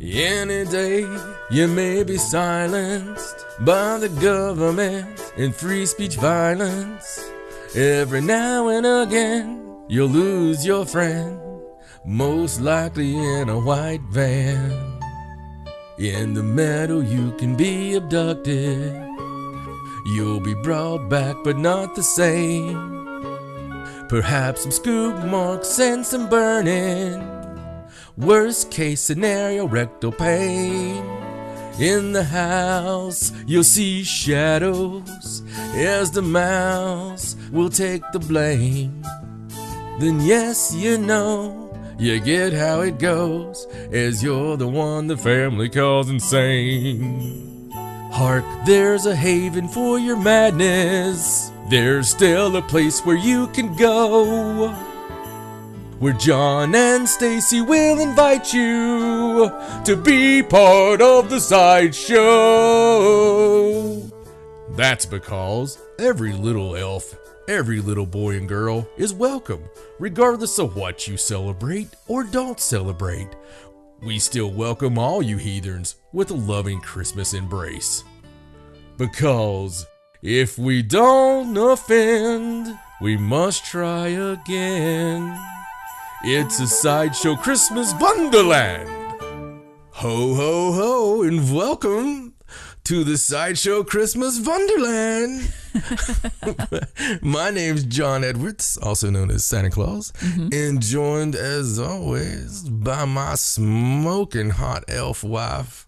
Any day you may be silenced by the government and free speech violence. Every now and again you'll lose your friend, most likely in a white van. In the meadow you can be abducted. You'll be brought back but not the same. Perhaps some scoop marks and some burning. Worst case scenario, rectal pain. In the house, you'll see shadows as the mouse will take the blame. Then yes, you know, you get how it goes, as you're the one the family calls insane. Hark, there's a haven for your madness. There's still a place where you can go, where John and Stacey will invite you to be part of the Sideshow. That's because every little elf, every little boy and girl is welcome, regardless of what you celebrate or don't celebrate. We still welcome all you heathens with a loving Christmas embrace. Because if we don't offend, we must try again. It's a Sideshow Christmas Wunderland. Ho, ho, ho, and welcome to the Sideshow Christmas Wunderland. My name's John Edwards, also known as Santa Claus, and joined as always by my smoking hot elf wife,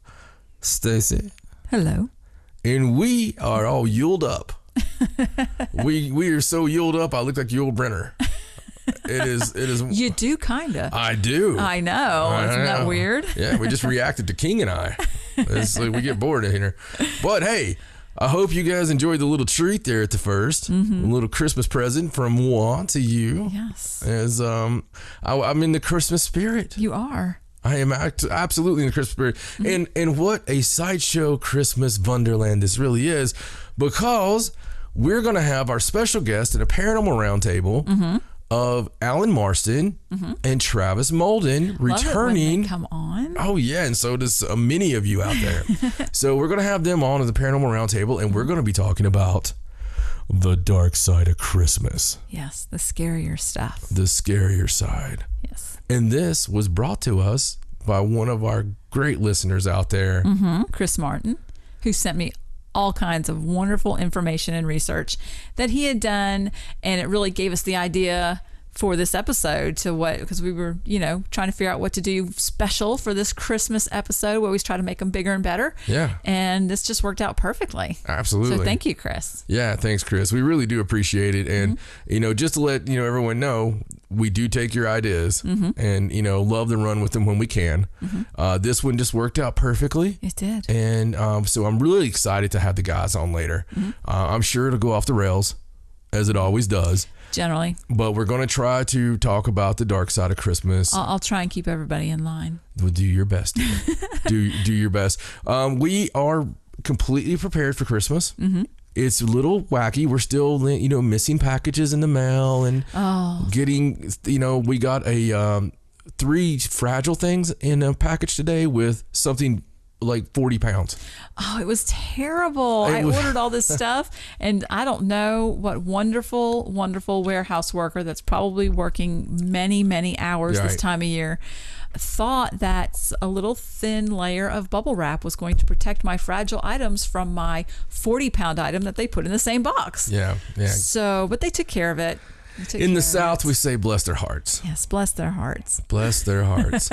Stacey. Hello. And we are all Yuled up. we are so Yuled up, I look like Yul Brenner. It is. You do kind of. I do. I know. Isn't that weird? Yeah, we just reacted to King and I. It's like we get bored in here. But hey, I hope you guys enjoyed the little treat there at the first. A little Christmas present from moi to you. Yes. As I'm in the Christmas spirit. You are. I am absolutely in the Christmas spirit. And what a Sideshow Christmas Wunderland this really is, because we're going to have our special guest at a paranormal roundtable of Alan Marston and Travis Mouldon returning. Come on. Oh yeah, and so does many of you out there. So we're going to have them on at the Paranormal Roundtable, and we're going to be talking about the dark side of Christmas. Yes, the scarier stuff. The scarier side. Yes. And this was brought to us by one of our great listeners out there. Chris Martin, who sent me all kinds of wonderful information and research that he had done, and it really gave us the idea for this episode because we were, trying to figure out what to do special for this Christmas episode. We always try to make them bigger and better. Yeah. And this just worked out perfectly. Absolutely. So thank you, Chris. Yeah, thanks, Chris. We really do appreciate it. And, just to let, everyone know, we do take your ideas and, love to run with them when we can. This one just worked out perfectly. It did. And so I'm really excited to have the guys on later. I'm sure it'll go off the rails, as it always does. Generally. But we're going to try to talk about the dark side of Christmas. I'll try and keep everybody in line. Well, do your best. do your best. We are completely prepared for Christmas. It's a little wacky. We're still, missing packages in the mail and getting, we got a 3 fragile things in a package today with something like 40 pounds. Oh, it was terrible. I ordered all this stuff, and I don't know what wonderful, wonderful warehouse worker that's probably working many, many hours this time of year thought that a little thin layer of bubble wrap was going to protect my fragile items from my 40-pound item that they put in the same box. Yeah. So, but they took care of it. In the South, we say bless their hearts. Yes, bless their hearts. Bless their hearts.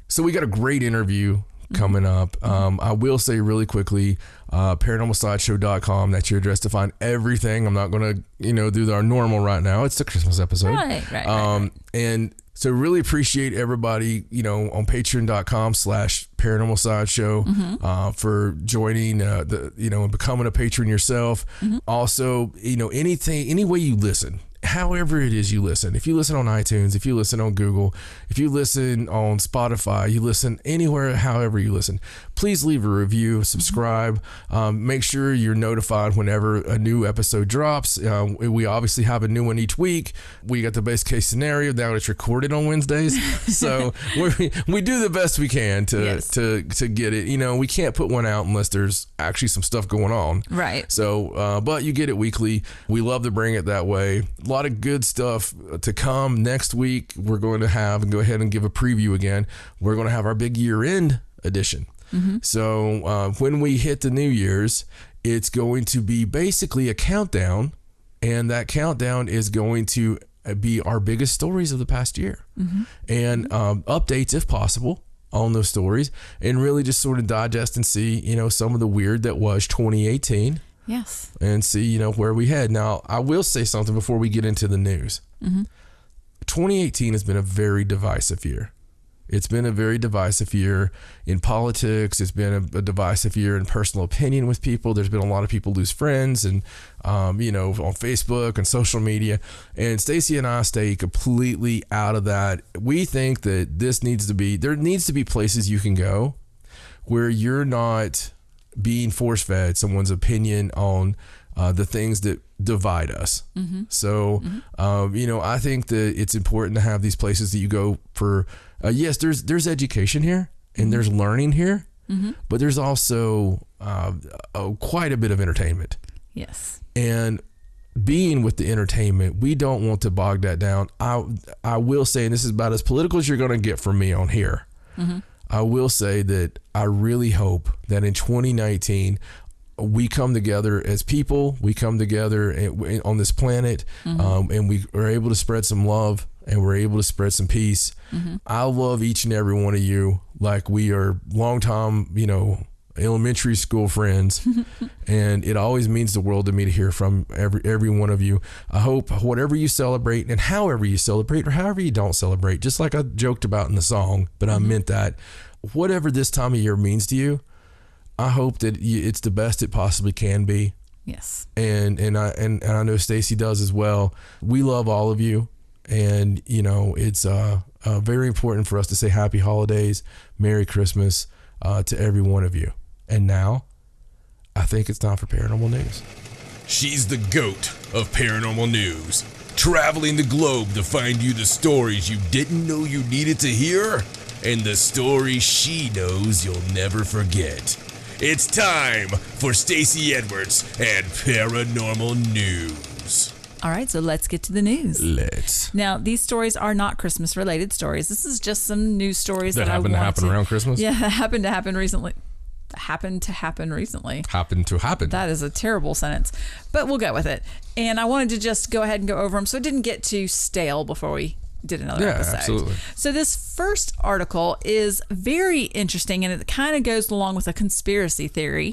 So we got a great interview coming up. I will say really quickly, paranormalsideshow.com, that's your address to find everything. I'm not going to, do our normal right now. It's the Christmas episode. Right. And so really appreciate everybody, on patreon.com/paranormalsideshow for joining, and becoming a patron yourself. Also, any way you listen, however it is you listen. If you listen on iTunes, if you listen on Google, if you listen on Spotify, you listen anywhere, however you listen, please leave a review, subscribe, make sure you're notified whenever a new episode drops. We obviously have a new one each week. We got the best case scenario. Now it's recorded on Wednesdays. So we do the best we can to get it. You know, we can't put one out unless there's actually some stuff going on. Right. So, but you get it weekly. We love to bring it that way. A lot of good stuff to come next week. We're going to have, and go ahead and give a preview again, we're going to have our big year-end edition. So when we hit the New Year's, it's going to be basically a countdown, and that countdown is going to be our biggest stories of the past year, and updates if possible on those stories, and really just sort of digest and see, you know, some of the weird that was 2018. Yes. And see, you know, where we head. Now, I will say something before we get into the news. 2018 has been a very divisive year. It's been a very divisive year in politics. It's been a divisive year in personal opinion with people. There's been a lot of people lose friends and, you know, on Facebook and social media. And Stacey and I stay completely out of that. We think that there needs to be places you can go where you're not being force-fed someone's opinion on the things that divide us. So, you know, I think that it's important to have these places that you go for. Yes, there's education here and there's learning here, but there's also quite a bit of entertainment. Yes. And being with the entertainment, we don't want to bog that down. I will say, and this is about as political as you're going to get from me on here, I will say that I really hope that in 2019, we come together as people, we come together on this planet, and we are able to spread some love, and we're able to spread some peace. I love each and every one of you like we are longtime, you know, elementary school friends, and it always means the world to me to hear from every one of you. I hope whatever you celebrate and however you celebrate or however you don't celebrate, just like I joked about in the song, but I meant that, whatever this time of year means to you, I hope that it's the best it possibly can be. Yes. And I know Stacey does as well. We love all of you, and you know, it's very important for us to say happy holidays, Merry Christmas to every one of you. And now, I think it's time for Paranormal News. She's the GOAT of Paranormal News, traveling the globe to find you the stories you didn't know you needed to hear, and the stories she knows you'll never forget. It's time for Stacey Edwards and Paranormal News. All right, so let's get to the news. Let's. Now, these stories are not Christmas-related stories. This is just some news stories that happen to happen around Christmas? Yeah, that happened to happen recently. Happened to happen. That is a terrible sentence, but we'll go with it. And I wanted to just go ahead and go over them so it didn't get too stale before we did another episode. Absolutely. So this first article is very interesting, and it kind of goes along with a conspiracy theory.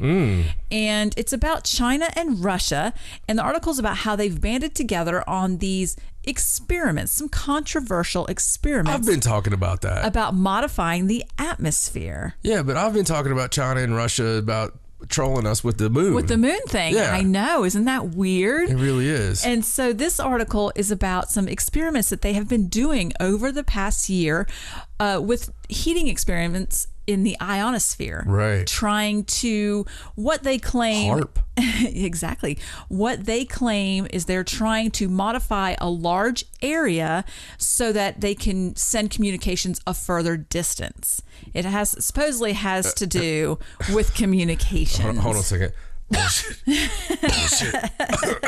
And it's about China and Russia, and the article is about how they've banded together on these experiments, some controversial experiments. I've been talking about that. About modifying the atmosphere. Yeah, but I've been talking about China and Russia about trolling us with the moon. With the moon thing. Yeah. I know. Isn't that weird? It really is. And so this article is about some experiments that they have been doing over the past year with heating experiments in the ionosphere. Right. Trying to, what they claim. HARP. Exactly. What they claim is they're trying to modify a large area so that they can send communications a further distance. It supposedly has to do with communications. Hold on a second. Bullshit.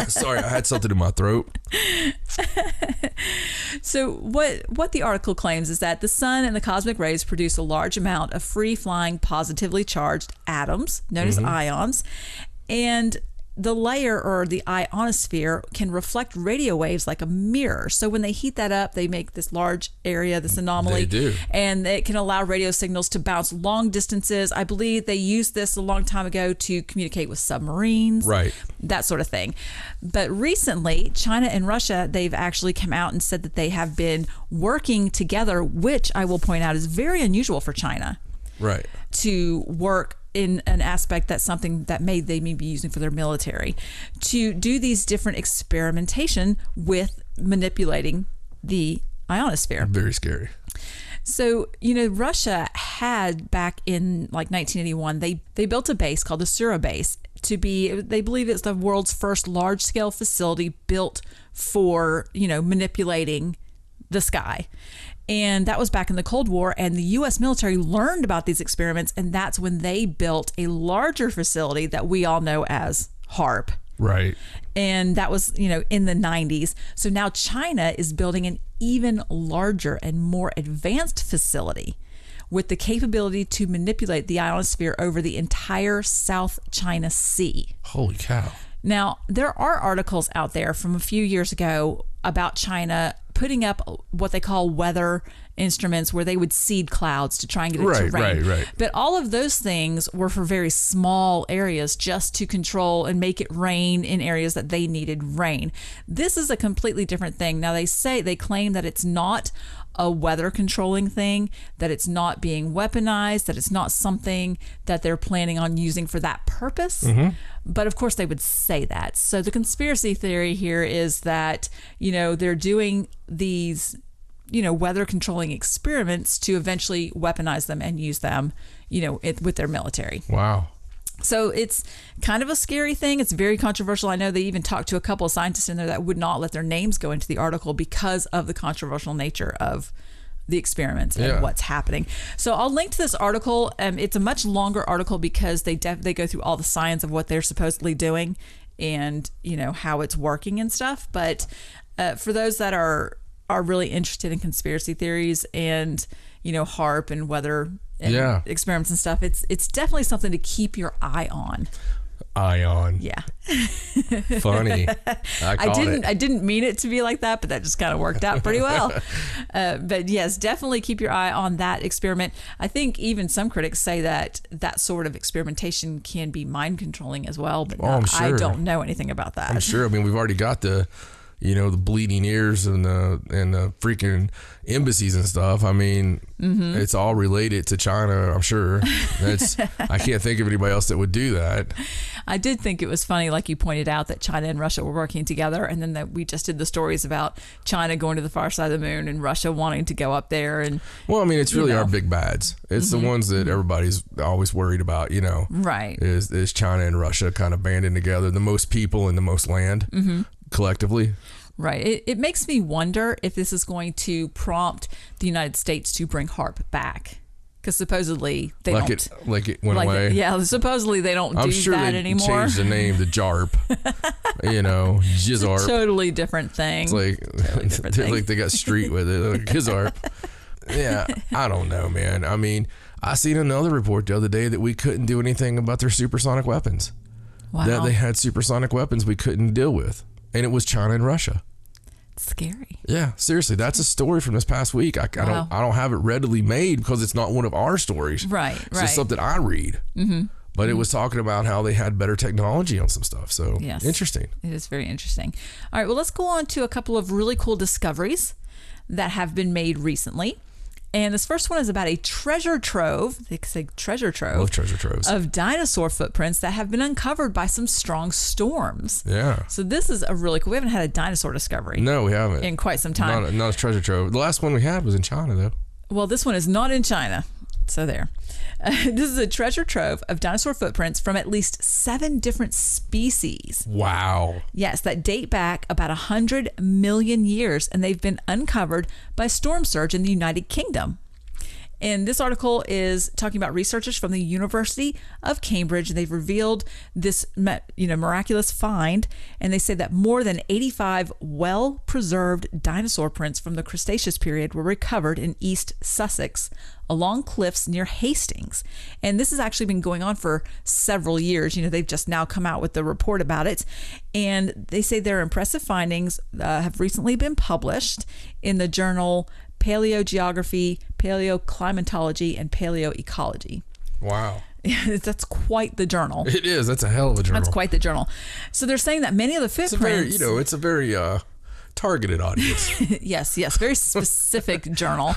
Sorry, I had something in my throat. So what the article claims is that the sun and the cosmic rays produce a large amount of free-flying, positively charged atoms, known as ions, and the layer, or the ionosphere, can reflect radio waves like a mirror. So when they heat that up, they make this large area, this anomaly. They do. And it can allow radio signals to bounce long distances. I believe they used this a long time ago to communicate with submarines. Right. That sort of thing. But recently, China and Russia, they've actually come out and said that they have been working together, which I will point out is very unusual for China. Right. To work in an aspect that's something that they may be using for their military, to do these different experimentation with manipulating the ionosphere. Very scary. So, Russia had back in like 1981, they built a base called the Sura base they believe it's the world's first large scale facility built for, manipulating the sky. And that was back in the Cold War, and the U.S. military learned about these experiments, and that's when they built a larger facility that we all know as HARP. Right. And that was, in the 90s. So now China is building an even larger and more advanced facility with the capability to manipulate the ionosphere over the entire South China Sea. Holy cow. Now, there are articles out there from a few years ago about China putting up what they call weather instruments where they would seed clouds to try and get it to rain. Right. But all of those things were for very small areas just to control and make it rain in areas that they needed rain. This is a completely different thing. Now, they claim that it's not a weather controlling thing, that it's not being weaponized, that it's not something that they're planning on using for that purpose. Mm-hmm. But of course they would say that. So the conspiracy theory here is that, they're doing these, weather controlling experiments to eventually weaponize them and use them, with their military. Wow. So it's kind of a scary thing. It's very controversial. I know they even talked to a couple of scientists in there that would not let their names go into the article because of the controversial nature of the experiments and what's happening. So I'll link to this article. It's a much longer article because they go through all the science of what they're supposedly doing and, how it's working and stuff. But for those that are really interested in conspiracy theories and, HARP and weather and experiments and stuff, it's definitely something to keep your eye on. Yeah. Funny. I didn't mean it to be like that, but that just kind of worked out pretty well. But yes, definitely keep your eye on that experiment. I think even some critics say that sort of experimentation can be mind controlling as well, but I'm sure. I don't know anything about that. I'm sure. I mean, we've already got the bleeding ears and the freaking embassies and stuff. I mean, It's all related to China, I'm sure. I can't think of anybody else that would do that. I did think it was funny, like you pointed out, that China and Russia were working together, and then that we just did the stories about China going to the far side of the moon and Russia wanting to go up there. And well, I mean, it's really our big bads. It's the ones that everybody's always worried about, Right. Is China and Russia kind of banding together, the most people and the most land. Collectively. Right. It makes me wonder if this is going to prompt the United States to bring HARP back. Because supposedly they don't. It went away. Supposedly they don't do that anymore. I'm sure they changed the name to JARP. Jizzarp. It's a totally different thing. It's like they got street with it. Like, Jizzarp. Yeah, I don't know, man. I mean, I seen another report the other day that we couldn't do anything about their supersonic weapons. Wow. That they had supersonic weapons we couldn't deal with. And it was China and Russia. Scary. Yeah, seriously, that's a story from this past week. I don't have it readily made because it's not one of our stories. Right. It's just something I read. But it was talking about how they had better technology on some stuff. So interesting. It is very interesting. All right, well, let's go on to a couple of really cool discoveries that have been made recently. And this first one is about a treasure trove. They say treasure trove. Love treasure troves. Of dinosaur footprints that have been uncovered by some strong storms. Yeah. So this is a really cool. We haven't had a dinosaur discovery. No, we haven't. In quite some time. Not a treasure trove. The last one we had was in China, though. Well, this one is not in China. So there. This is a treasure trove of dinosaur footprints from at least 7 different species. Wow. Yes, that date back about 100 million years, and they've been uncovered by storm surge in the United Kingdom. And this article is talking about researchers from the University of Cambridge. They've revealed this, miraculous find, and they say that more than 85 well-preserved dinosaur prints from the Cretaceous period were recovered in East Sussex along cliffs near Hastings. And this has actually been going on for several years. They've just now come out with the report about it. And they say their impressive findings have recently been published in the journal Paleogeography, Paleoclimatology, and Paleoecology. Wow. That's quite the journal. It is. That's a hell of a journal. That's quite the journal. So they're saying that many of the footprints... It's a very targeted audience. Yes, very specific journal.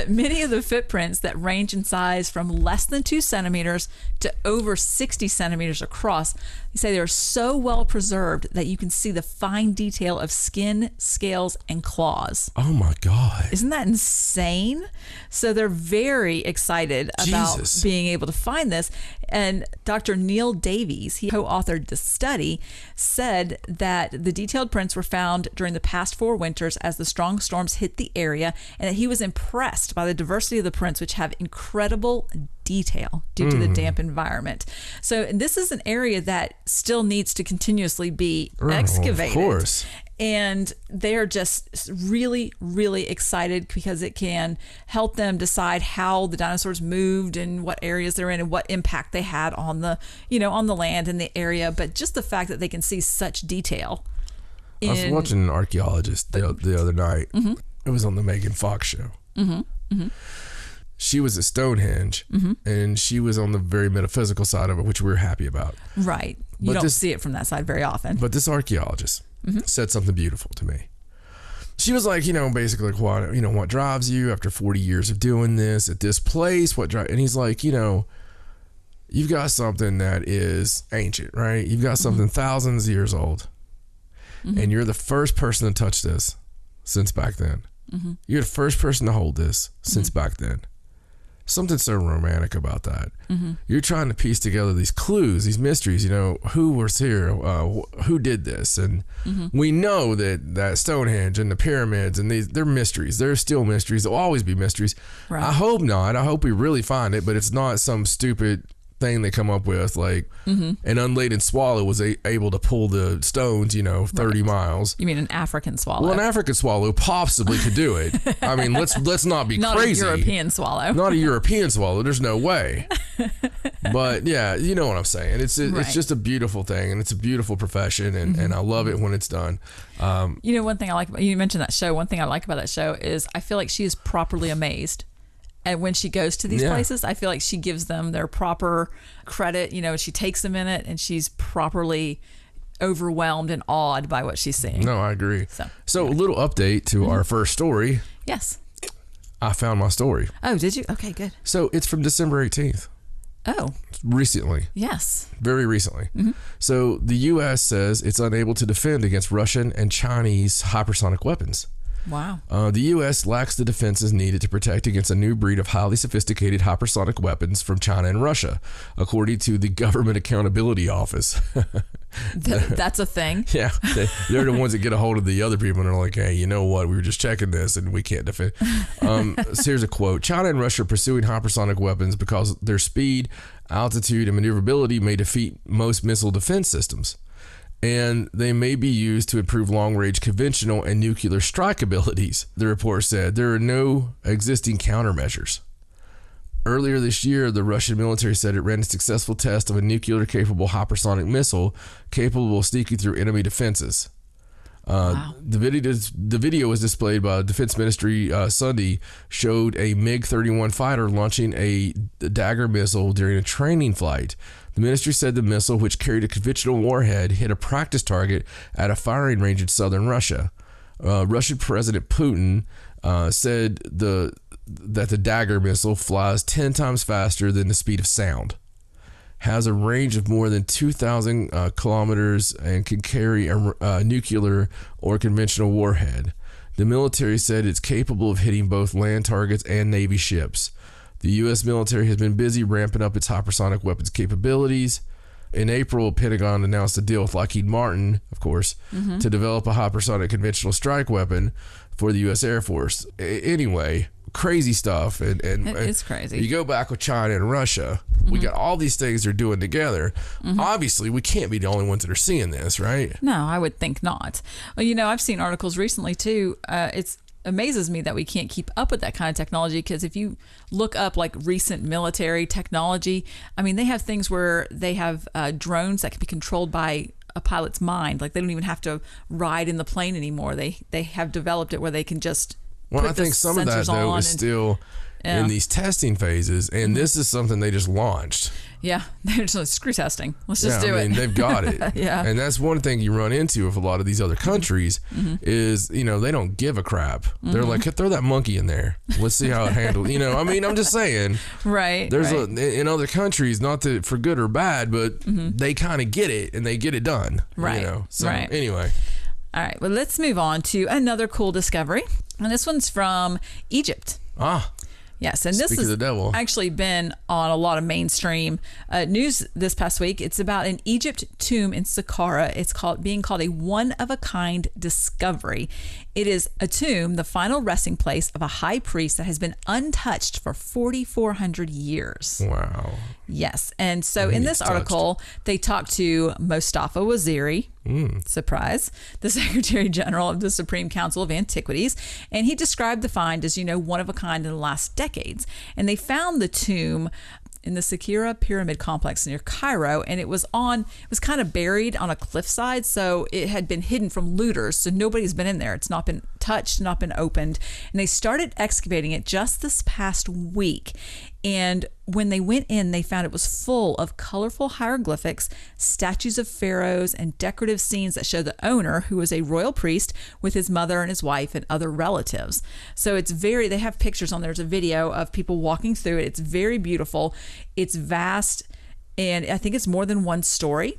Many of the footprints that range in size from less than 2 centimeters to over 60 centimeters across, they say they're so well preserved that you can see the fine detail of skin, scales, and claws. Oh my God. Isn't that insane? So they're very excited about being able to find this. And Dr. Neil Davies, he co-authored the study, said that the detailed prints were found during the past 4 winters as the strong storms hit the area, and that he was impressed by the diversity of the prints, which have incredible detail due to the damp environment. So this is an area that still needs to continuously be excavated. Of course. And they're just really, really excited because it can help them decide how the dinosaurs moved and what areas they're in and what impact they had on the, on the land and the area. But just the fact that they can see such detail. I was watching an archaeologist the other night. Mm-hmm. It was on the Megan Fox show. Mm-hmm. Mm-hmm. She was at Stonehenge, and she was on the very metaphysical side of it, which we were happy about. Right. You don't see it from that side very often. But this archaeologist said something beautiful to me. She was like, basically like, what drives you after 40 years of doing this at this place? And he's like, you've got something that is ancient, right? You've got something thousands of years old, and you're the first person to touch this since back then. You're the first person to hold this since back then. Something so romantic about that. You're trying to piece together these clues, these mysteries, who was here, who did this. And we know that Stonehenge and the pyramids and they're mysteries. They're still mysteries. They'll always be mysteries. Right. I hope not. I hope we really find it, but it's not some stupid thing they come up with, like an unladen swallow was able to pull the stones 30 miles. You mean an African swallow? Well, an African swallow possibly could do it. I mean, let's not be crazy. Not a European swallow. Not a European swallow. There's no way. But yeah, you know what I'm saying. It's just a beautiful thing, and it's a beautiful profession, and I love it when it's done. One thing I like about, you mentioned that show, one thing I like about that show is I feel like she is properly amazed. And when she goes to these places, I feel like she gives them their proper credit. She takes them in it, and she's properly overwhelmed and awed by what she's seeing. No, I agree. So a little update to our first story. Yes. I found my story. Oh, did you? Okay, good. So it's from December 18th. Oh. Recently. Yes. Very recently. So the U.S. says it's unable to defend against Russian and Chinese hypersonic weapons. Wow. The U.S. lacks the defenses needed to protect against a new breed of highly sophisticated hypersonic weapons from China and Russia, according to the Government Accountability Office. That's a thing? Yeah. They're the ones that get a hold of the other people and are like, hey, you know what? We were just checking this and we can't defend. So here's a quote. China and Russia are pursuing hypersonic weapons because their speed, altitude, and maneuverability may defeat most missile defense systems. And they may be used to improve long-range conventional and nuclear strike abilities, the report said. There are no existing countermeasures. Earlier this year, the Russian military said it ran a successful test of a nuclear-capable hypersonic missile capable of sneaking through enemy defenses. Wow. The video was displayed by the Defense Ministry Sunday, showed a MiG-31 fighter launching a Dagger missile during a training flight. The ministry said the missile, which carried a conventional warhead, hit a practice target at a firing range in southern Russia. Russian President Putin said that the Dagger missile flies 10 times faster than the speed of sound, has a range of more than 2,000 kilometers, and can carry a nuclear or conventional warhead. The military said it's capable of hitting both land targets and Navy ships. The U.S. military has been busy ramping up its hypersonic weapons capabilities. In April, Pentagon announced a deal with Lockheed Martin, of course, to develop a hypersonic conventional strike weapon for the U.S. Air Force. Anyway, crazy stuff. And it's crazy. You go back with China and Russia, we got all these things they're doing together. Obviously, we can't be the only ones that are seeing this, right? No, I would think not. Well, I've seen articles recently, too. It's amazes me that we can't keep up with that kind of technology, because if you look up like recent military technology, I mean, they have things where they have drones that can be controlled by a pilot's mind. Like, they don't even have to ride in the plane anymore. They have developed it where they can just I think some of that though is still in these testing phases, and this is something they just launched. Yeah, they're just like, screw testing. Let's just do it. I mean, they've got it. Yeah. And that's one thing you run into with a lot of these other countries is, they don't give a crap. They're like, throw that monkey in there. Let's see how it handles. I'm just saying. Right. There's in other countries, not that for good or bad, but they kind of get it and they get it done. Right. So right. Anyway. All right. Well, let's move on to another cool discovery. And this one's from Egypt. Yes, and this has actually been on a lot of mainstream news this past week. It's about an Egypt tomb in Saqqara. It's being called a one-of-a-kind discovery. It is a tomb, the final resting place of a high priest that has been untouched for 4,400 years. Wow. Yes, and so in this article, they talked to Mostafa Waziri, surprise, the Secretary General of the Supreme Council of Antiquities, and he described the find as, one of a kind in the last decades. And they found the tomb in the Saqqara Pyramid Complex near Cairo, and it was kind of buried on a cliffside, so it had been hidden from looters, so nobody's been in there. It's not been touched, not been opened, and they started excavating it just this past week. And when they went in, they found it was full of colorful hieroglyphics, statues of pharaohs, and decorative scenes that show the owner, who was a royal priest, with his mother and his wife and other relatives. So they have pictures on there. There's a video of people walking through it. It's very beautiful. It's vast, and I think it's more than one story.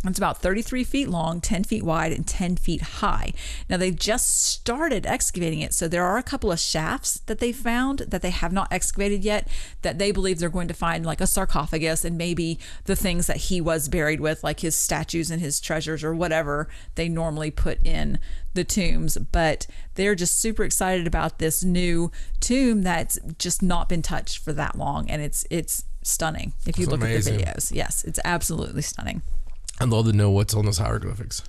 It's about 33 feet long, 10 feet wide, and 10 feet high. Now, they've just started excavating it, so there are a couple of shafts that they found that they have not excavated yet that they believe they're going to find, like a sarcophagus and maybe the things that he was buried with, like his statues and his treasures or whatever they normally put in the tombs. But they're just super excited about this new tomb that's just not been touched for that long, and it's stunning if you look at the videos. Yes, it's absolutely stunning. I'd love to know what's on those hieroglyphics.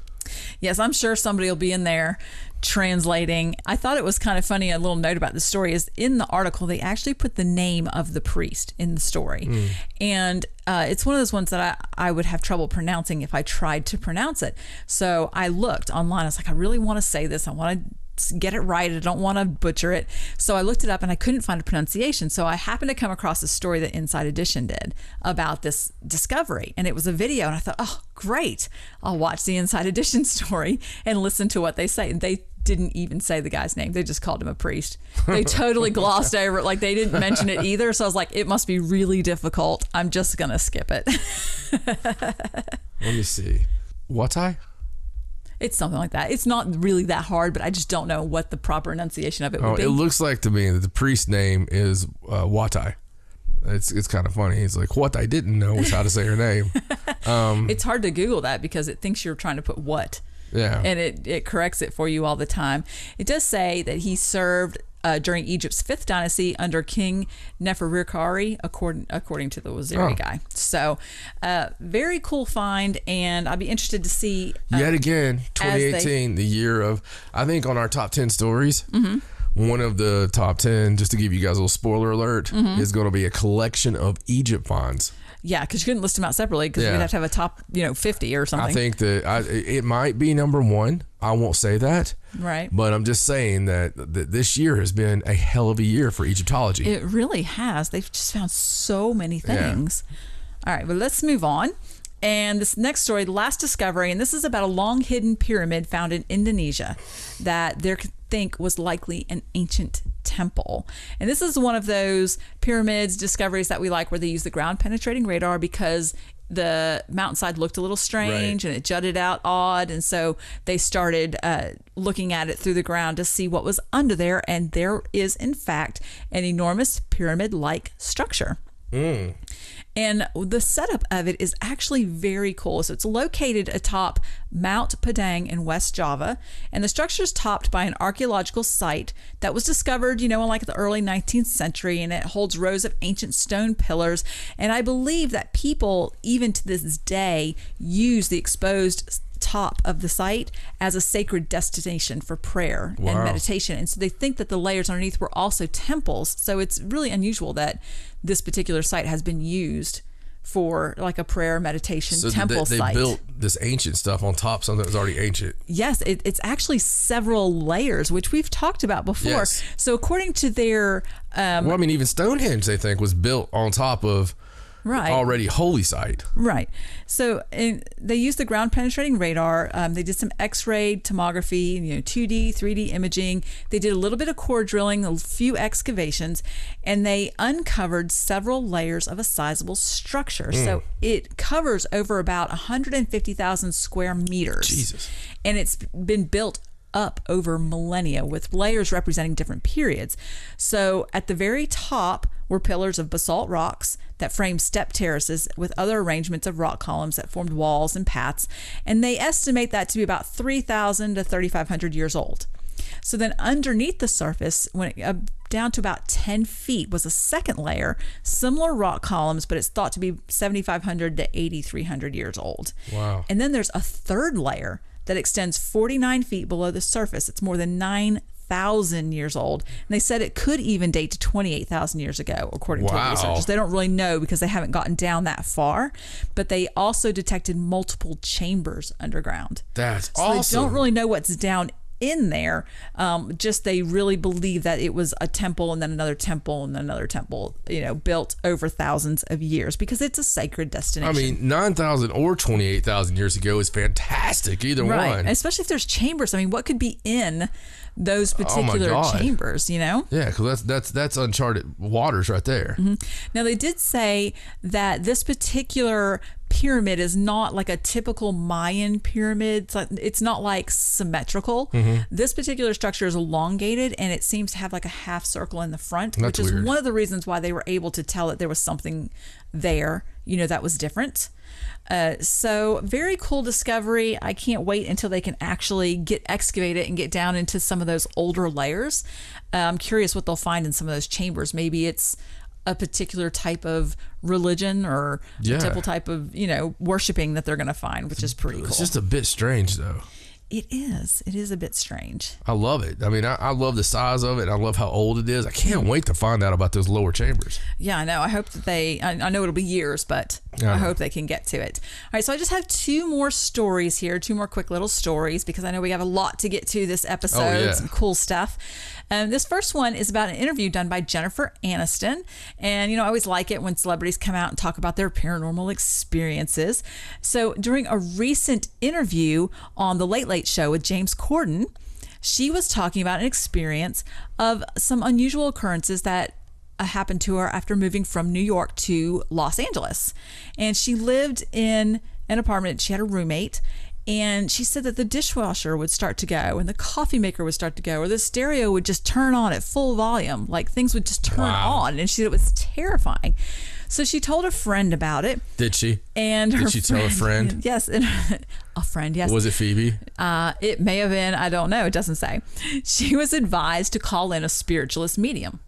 Yes, I'm sure somebody will be in there translating. I thought it was kind of funny. A little note about the story is in the article, they actually put the name of the priest in the story. And it's one of those ones that I would have trouble pronouncing if I tried to pronounce it. So I looked online. I was like, I really want to say this. I want to get it right. I don't want to butcher it. So I looked it up and I couldn't find a pronunciation. So I happened to come across a story that Inside Edition did about this discovery. And it was a video. And I thought, oh, great. I'll watch the Inside Edition story and listen to what they say. And they didn't even say the guy's name. They just called him a priest. They totally glossed over it. Like they didn't mention it either. So I was like, it must be really difficult. I'm just going to skip it. Let me see. Watai? It's something like that. It's not really that hard, but I just don't know what the proper enunciation of it would be. It looks like to me that the priest's name is Watai. It's kind of funny. He's like, what I didn't know was how to say her name. It's hard to Google that because it thinks you're trying to put what. Yeah. And it corrects it for you all the time. It does say that he served during Egypt's 5th dynasty under King Nefertari, according to the Waziri guy. So, very cool find, and I'd be interested to see. Yet again, 2018, the year of, I think on our top 10 stories, one of the top 10, just to give you guys a little spoiler alert, is going to be a collection of Egypt finds. Yeah, because you couldn't list them out separately because we'd have to have a top, 50 or something. I think that it might be number one. I won't say that. Right. But I'm just saying that this year has been a hell of a year for Egyptology. It really has. They've just found so many things. Yeah. All right, well, let's move on. And this next story, the last discovery, and this is about a long hidden pyramid found in Indonesia that they think was likely an ancient temple. And this is one of those pyramids discoveries that we like where they use the ground penetrating radar because the mountainside looked a little strange and it jutted out odd. And so they started looking at it through the ground to see what was under there. And there is, in fact, an enormous pyramid-like structure. And the setup of it is actually very cool. So it's located atop Mount Padang in West Java. And the structure is topped by an archaeological site that was discovered, in like the early 19th century. And it holds rows of ancient stone pillars. And I believe that people, even to this day, use the exposed top of the site as a sacred destination for prayer and meditation. And so they think that the layers underneath were also temples. So it's really unusual that this particular site has been used for like a prayer meditation temple site. this ancient stuff on top, something that was already ancient. Yes, it's actually several layers, which we've talked about before. Yes. So according to their... well, I mean, even Stonehenge, they think, was built on top of already holy site. Right. So they used the ground penetrating radar. They did some X-ray tomography, 2D, 3D imaging. They did a little bit of core drilling, a few excavations, and they uncovered several layers of a sizable structure. So it covers over about 150,000 square meters. Jesus. And it's been built up over millennia with layers representing different periods. So at the very top were pillars of basalt rocks that framed step terraces with other arrangements of rock columns that formed walls and paths. And they estimate that to be about 3,000 to 3,500 years old. So then underneath the surface, when it, down to about 10 feet, was a second layer, similar rock columns, but it's thought to be 7,500 to 8,300 years old. Wow. And then there's a third layer that extends 49 feet below the surface. It's more than 9,000 years old. And they said it could even date to 28,000 years ago, according to researchers. They don't really know because they haven't gotten down that far. But they also detected multiple chambers underground. That's so awesome. They don't really know what's down in there. Just they really believe that it was a temple and then another temple and then another temple, built over thousands of years because it's a sacred destination. I mean, 9,000 or 28,000 years ago is fantastic, either one. Especially if there's chambers. I mean, what could be in those particular chambers, Yeah, because that's uncharted waters right there. Mm-hmm. Now, they did say that this particular pyramid is not like a typical Mayan pyramid. It's not like symmetrical. Mm-hmm. This particular structure is elongated and it seems to have like a half circle in the front, which is one of the reasons why they were able to tell that there was something there, that was different. So very cool discovery. I can't wait until they can actually excavate it and get down into some of those older layers. I'm curious what they'll find in some of those chambers. Maybe it's a particular type of religion or a type of, worshiping that they're going to find, which is pretty cool. It's just a bit strange though. It is a bit strange. I love it. I mean, I love the size of it. I love how old it is. I can't wait to find out about those lower chambers. Yeah, I know. I hope that I know it'll be years, but I hope they can get to it. All right, so I just have two more stories here, two more quick little stories, because I know we have a lot to get to this episode, some cool stuff. This first one is about an interview done by Jennifer Aniston. And, I always like it when celebrities come out and talk about their paranormal experiences. So during a recent interview on The Late Late Show with James Corden, she was talking about an experience of some unusual occurrences that happened to her after moving from New York to Los Angeles. And she lived in an apartment. She had a roommate. And she said that the dishwasher would start to go and the coffee maker would start to go, or the stereo would just turn on at full volume. Like things would just turn on. And she said it was terrifying. So she told a friend about it. Did she? And did she tell a friend? Yes. A friend, yes. Was it Phoebe? It may have been. I don't know. It doesn't say. She was advised to call in a spiritualist medium.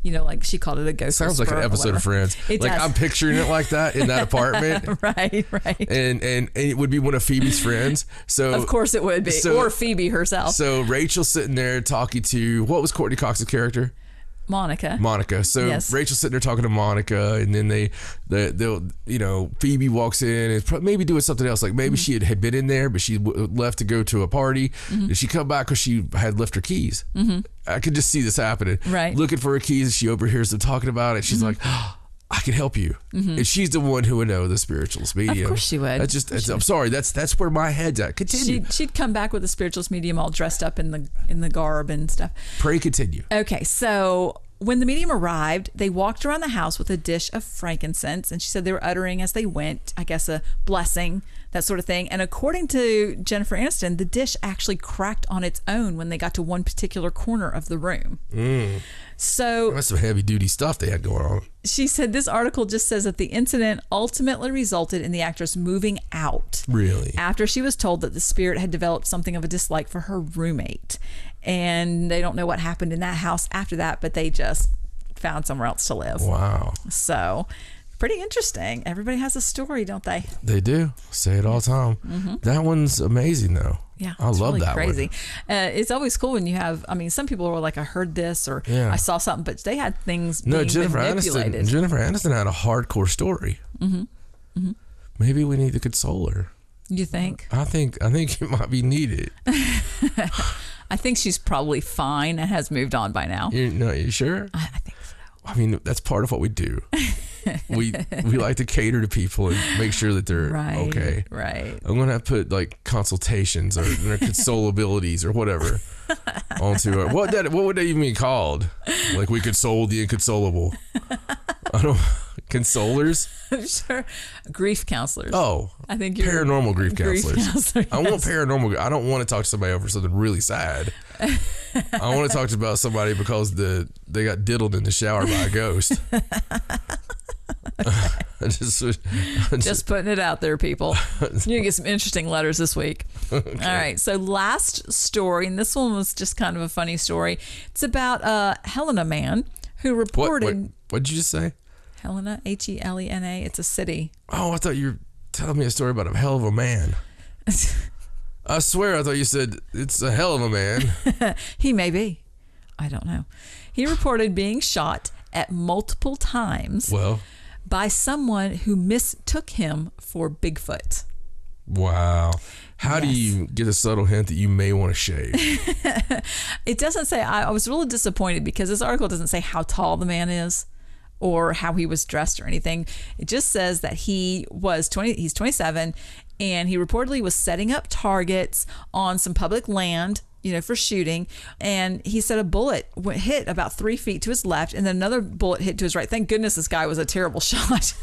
Like she called it a ghost. Sounds like an episode of Friends. It does. I'm picturing it like that in that apartment. Right. And it would be one of Phoebe's friends. So of course it would be, or Phoebe herself. So Rachel's sitting there talking to, what was Courtney Cox's character? Monica. So Rachel's sitting there talking to Monica, and then they'll Phoebe walks in and maybe doing something else. Like maybe she had been in there, but she left to go to a party. Mm-hmm. Did she come back because she had left her keys? Mm-hmm. I could just see this happening. Right. Looking for her keys, she overhears them talking about it. She's like, I can help you. Mm-hmm. And she's the one who would know, the spiritualist medium. Of course she would. I'm sorry. That's where my head's at. Continue. She'd come back with a spiritualist medium all dressed up in the garb and stuff. Pray continue. Okay, so when the medium arrived, they walked around the house with a dish of frankincense, and she said they were uttering as they went, I guess a blessing, that sort of thing. And according to Jennifer Aniston, the dish actually cracked on its own when they got to one particular corner of the room. So that's some heavy duty stuff they had going on. She said this article just says that the incident ultimately resulted in the actress moving out. Really? After she was told that the spirit had developed something of a dislike for her roommate. And they don't know what happened in that house after that, but they just found somewhere else to live. Wow. So pretty interesting. Everybody has a story, don't they? They do. Say it all the time. Mm-hmm. That one's amazing though. Yeah, I love really that crazy. one. It's always cool when you have, some people were like, I heard this or I saw something, but they had things being manipulated. Jennifer Aniston had a hardcore story. Mm-hmm. Mm-hmm. Maybe we need to console her. You think? I think it might be needed. I think she's probably fine and has moved on by now. You sure? I think so. I mean, that's part of what we do. we like to cater to people and make sure that they're okay. Right. I'm gonna have to put like consultations or consolabilities or whatever onto it. What would that even be called? Like we console the inconsolable. I don't. Consolers? I'm sure. Grief counselors. Oh, I think you're paranormal grief counselors. Counselor, yes. I want paranormal. I don't want to talk to somebody over something really sad. I want to talk about somebody because they got diddled in the shower by a ghost. Just putting it out there, people. You're gonna get some interesting letters this week. Okay. All right. So last story, and this one was just kind of a funny story. It's about Helena man who reported. What did you just say? Helena, Helena. It's a city. Oh, I thought you were telling me a story about a hell of a man. I swear I thought you said it's a hell of a man. He may be. I don't know. He reported being shot at multiple times by someone who mistook him for Bigfoot. Wow. How do you get a subtle hint that you may want to shave? It doesn't say. I was really disappointed because this article doesn't say how tall the man is or how he was dressed or anything. It just says that he's 27 and he reportedly was setting up targets on some public land, for shooting. And he said a bullet hit about 3 feet to his left and then another bullet hit to his right. Thank goodness this guy was a terrible shot.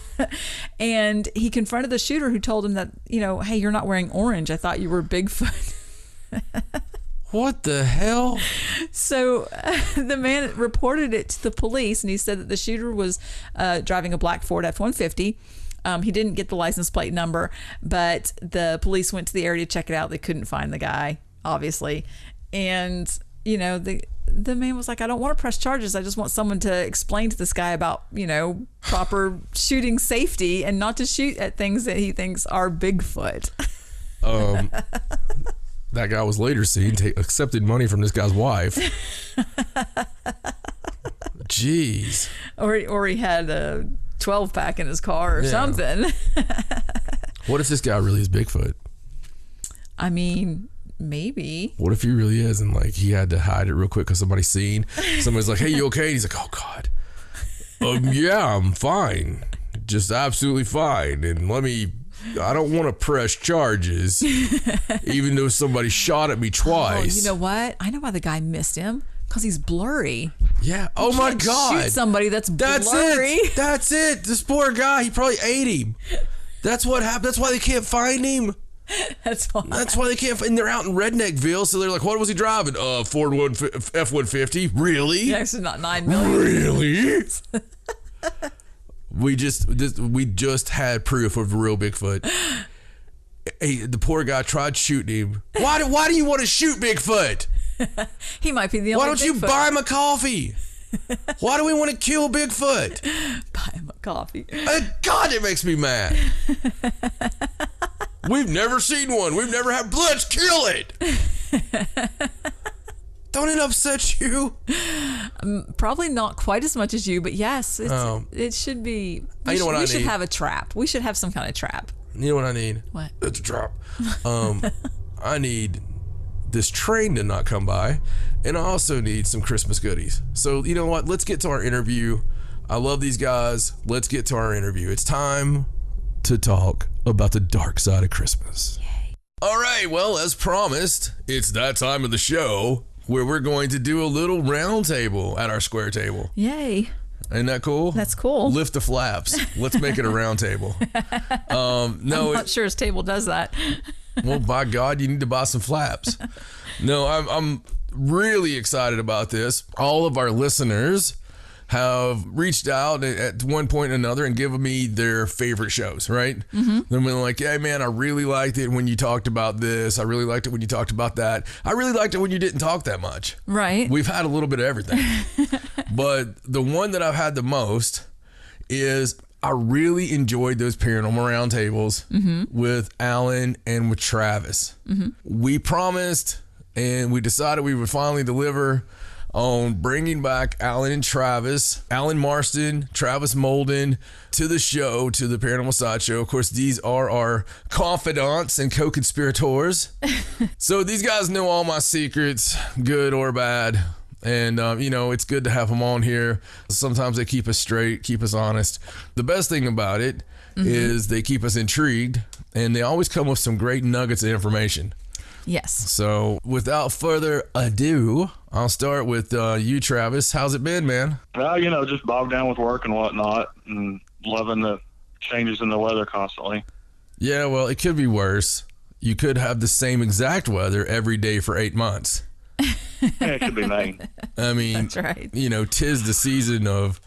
And he confronted the shooter who told him that, hey, you're not wearing orange. I thought you were Bigfoot. What the hell? So the man reported it to the police, and he said that the shooter was driving a black Ford F-150. He didn't get the license plate number, but the police went to the area to check it out. They couldn't find the guy, obviously. And, the man was like, I don't want to press charges. I just want someone to explain to this guy about, proper shooting safety and not to shoot at things that he thinks are Bigfoot. That guy was later seen accepted money from this guy's wife. Jeez. Or he had a 12-pack in his car or something. What if this guy really is Bigfoot? I mean, maybe. What if he really is and like he had to hide it real quick because somebody's seen? Somebody's like, hey, you okay? And he's like, oh, God. Yeah, I'm fine. Just absolutely fine. And I don't want to press charges, even though somebody shot at me twice. Oh, you know what? I know why the guy missed him. Because he's blurry. Yeah. Oh, my God. Shoot somebody that's blurry. That's it. This poor guy, he probably ate him. That's what happened. That's why they can't find him. That's why they can't find him. They're out in Redneckville, so they're like, what was he driving? Ford F-150. Really? Yeah, actually not 9 million. Really? We just had proof of real Bigfoot. Hey, the poor guy tried shooting him. Why do you want to shoot Bigfoot? He might be the only Why don't you buy him a coffee? Why do we want to kill Bigfoot? Buy him a coffee. God, it makes me mad. We've never seen one. We've never had. Let's kill it. Don't it upset you? Probably not quite as much as you, but yes, it should be. We should have a trap. We should have some kind of trap. You know what I need? What? It's a trap. I need this train to not come by, and I also need some Christmas goodies. So you know what? Let's get to our interview. I love these guys. Let's get to our interview. It's time to talk about the dark side of Christmas. Yay. All right, well, as promised, it's that time of the show where we're going to do a little round table at our square table. Yay. Isn't that cool? That's cool. Lift the flaps. Let's make it a round table. I'm not sure his table does that. Well, by God, you need to buy some flaps. No, I'm really excited about this. All of our listeners have reached out at one point or another and given me their favorite shows, right? Mm-hmm. Then we're like, hey, man, I really liked it when you talked about this. I really liked it when you talked about that. I really liked it when you didn't talk that much. Right. We've had a little bit of everything. But the one that I've had the most is I really enjoyed those paranormal roundtables with Alan and with Travis. Mm-hmm. We promised and we decided we would finally deliver. on bringing back Alan and Travis, Alan Marston, Travis Mouldon, to the show, to the Paranormal Sideshow. Of course, these are our confidants and co-conspirators. So these guys know all my secrets, good or bad. And, it's good to have them on here. Sometimes they keep us straight, keep us honest. The best thing about it is they keep us intrigued, and they always come with some great nuggets of information. Yes. So without further ado, I'll start with you, Travis. How's it been, man? Well, just bogged down with work and whatnot, and loving the changes in the weather constantly. Yeah, well, it could be worse. You could have the same exact weather every day for 8 months. Yeah, it could be Maine. I mean, That's right. 'Tis the season of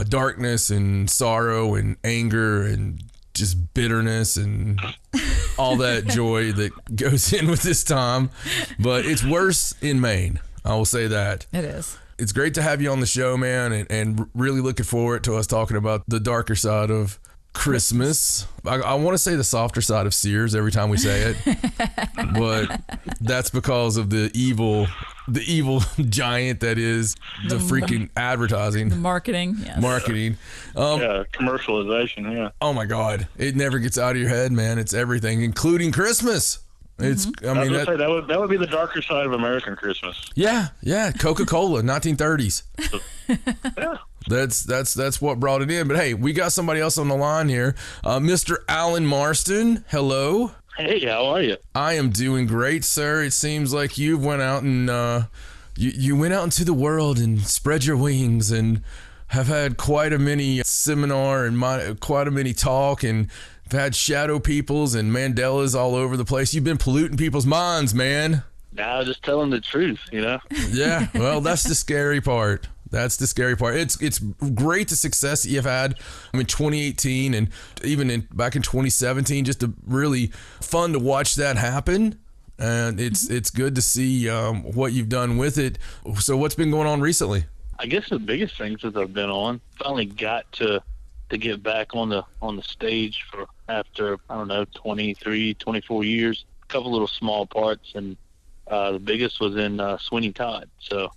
darkness and sorrow and anger and just bitterness and all that joy that goes in with this time. But it's worse in Maine. I will say that. It is. It's great to have you on the show, man, and really looking forward to us talking about the darker side of Christmas. I want to say the softer side of Sears every time we say it, but that's because of the evil giant that is the freaking advertising, the marketing. Yes. Marketing. Commercialization. Yeah. Oh my God, it never gets out of your head, man. It's everything, including Christmas. It's. I mean, that would be the darker side of American Christmas. Yeah. Coca-Cola, 1930s. Yeah. That's what brought it in. But hey, we got somebody else on the line here, Mr. Alan Marston. Hello. Hey, how are you? I am doing great, sir. It seems like you went out and you went out into the world and spread your wings and have had quite a many seminar and quite a many talk, and have had shadow peoples and Mandelas all over the place. You've been polluting people's minds, man. Now, just telling the truth, Yeah, well, that's the scary part. That's the scary part. It's great the success that you've had. I mean, 2018 and even back in 2017, just really fun to watch that happen. And it's good to see what you've done with it. So what's been going on recently? I guess the biggest things that I've been on, finally got to get back on the stage for after, 23, 24 years. A couple little small parts, and the biggest was in Sweeney Todd. So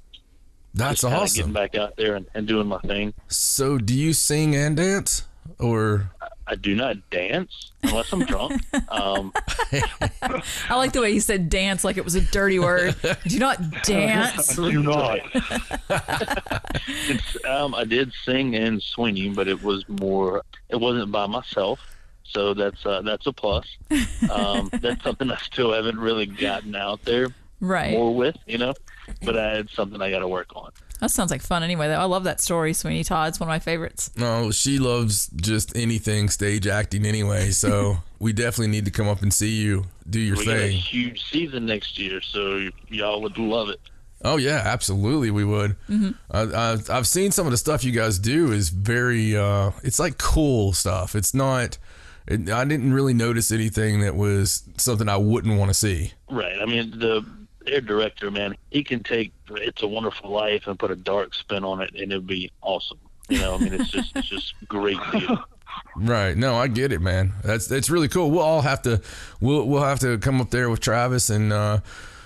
that's just awesome. Getting back out there and doing my thing. So do you sing and dance, or? I do not dance unless I'm drunk. I like the way you said dance like it was a dirty word. Do not dance. Do not. I did sing in Sweeney, but it wasn't by myself. So that's a plus. That's something I still haven't really gotten out there more with, but it's something I got to work on. That sounds like fun anyway, though. I love that story, Sweeney Todd. It's one of my favorites. No, she loves just anything stage acting anyway, so we definitely need to come up and see you do your thing. We got a huge season next year, so y'all would love it. Oh, yeah, absolutely we would. Mm-hmm. I've seen some of the stuff you guys do is very, it's like cool stuff. It's not... I didn't really notice anything that was something I wouldn't want to see. Right. I mean, their director, man, he can take It's a Wonderful Life and put a dark spin on it, and it'd be awesome. It's just great theater. Right. No, I get it, man. That's really cool. We'll all have to we'll have to come up there with Travis and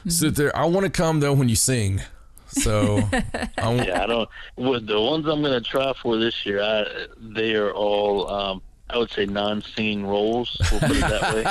sit there. I want to come though when you sing. So I don't. With the ones I'm going to try for this year, they are all. I would say non-singing roles. We'll put it that way.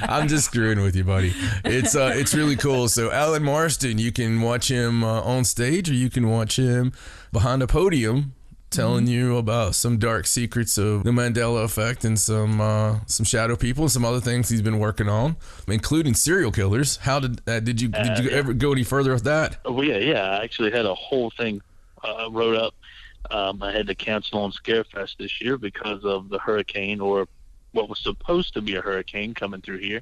I'm just screwing with you, buddy. It's really cool. So Alan Marston, you can watch him on stage, or you can watch him behind a podium, telling you about some dark secrets of the Mandela effect and some shadow people and some other things he's been working on, including serial killers. How did you ever go any further with that? Oh yeah. I actually had a whole thing wrote up. I had to cancel on Scarefest this year because of the hurricane, or what was supposed to be a hurricane coming through here.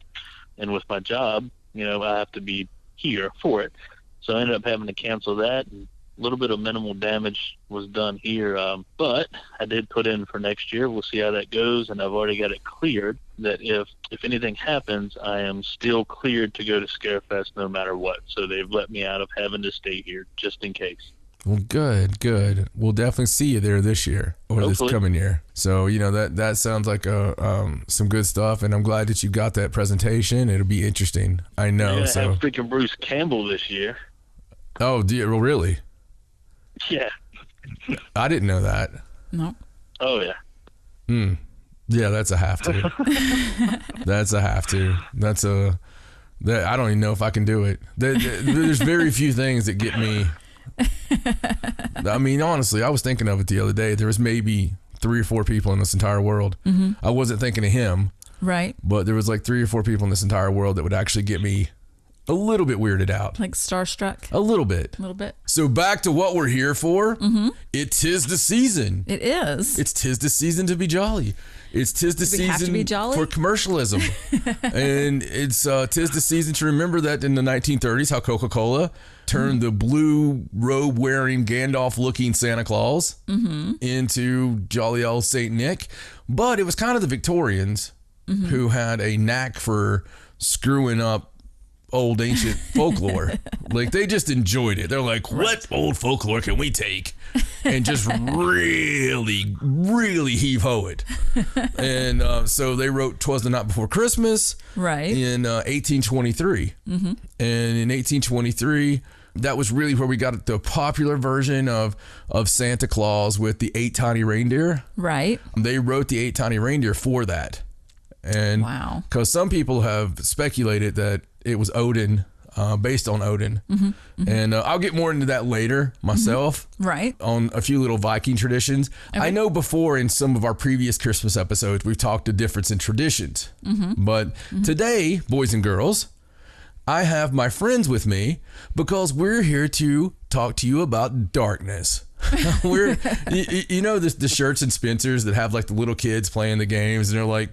And with my job, I have to be here for it. So I ended up having to cancel that, and a little bit of minimal damage was done here. But I did put in for next year. We'll see how that goes. And I've already got it cleared that if anything happens, I am still cleared to go to Scarefest no matter what. So they've let me out of having to stay here just in case. Well, good. We'll definitely see you there this year or Hopefully. This coming year. So, that sounds like some good stuff, and I'm glad that you got that presentation. It'll be interesting. I know. Have freaking Bruce Campbell this year. Oh, well, really? Yeah. I didn't know that. No. Oh, yeah. Yeah, that's a have to. That's a have to. I don't even know if I can do it. There's very few things that get me. I mean, honestly, I was thinking of it the other day. There was maybe 3 or 4 people in this entire world. I wasn't thinking of him. Right. But there was like 3 or 4 people in this entire world that would actually get me a little bit weirded out. Like starstruck? A little bit. A little bit. So back to what we're here for. It 'tis the season. It is. It's 'tis the season to be jolly. It's 'tis the season for commercialism. And it's 'tis the season to remember that in the 1930s, how Coca-Cola turned the blue robe wearing Gandalf looking Santa Claus into jolly old Saint Nick. But it was kind of the Victorians who had a knack for screwing up old ancient folklore. Like, they just enjoyed it. They're like, what old folklore can we take and just really, really heave-ho it? And so they wrote 'Twas the Night Before Christmas in 1823. And in 1823, that was really where we got the popular version of Santa Claus with the 8 tiny reindeer. Right. They wrote the 8 tiny reindeer for that. And because some people have speculated that it was Odin, based on Odin. And I'll get more into that later myself. Right. On a few little Viking traditions. Okay. I know before in some of our previous Christmas episodes, we've talked the difference in traditions. But today, boys and girls, I have my friends with me because we're here to talk to you about darkness. We're, you know, the shirts and Spencers that have like the little kids playing the games, and they're like,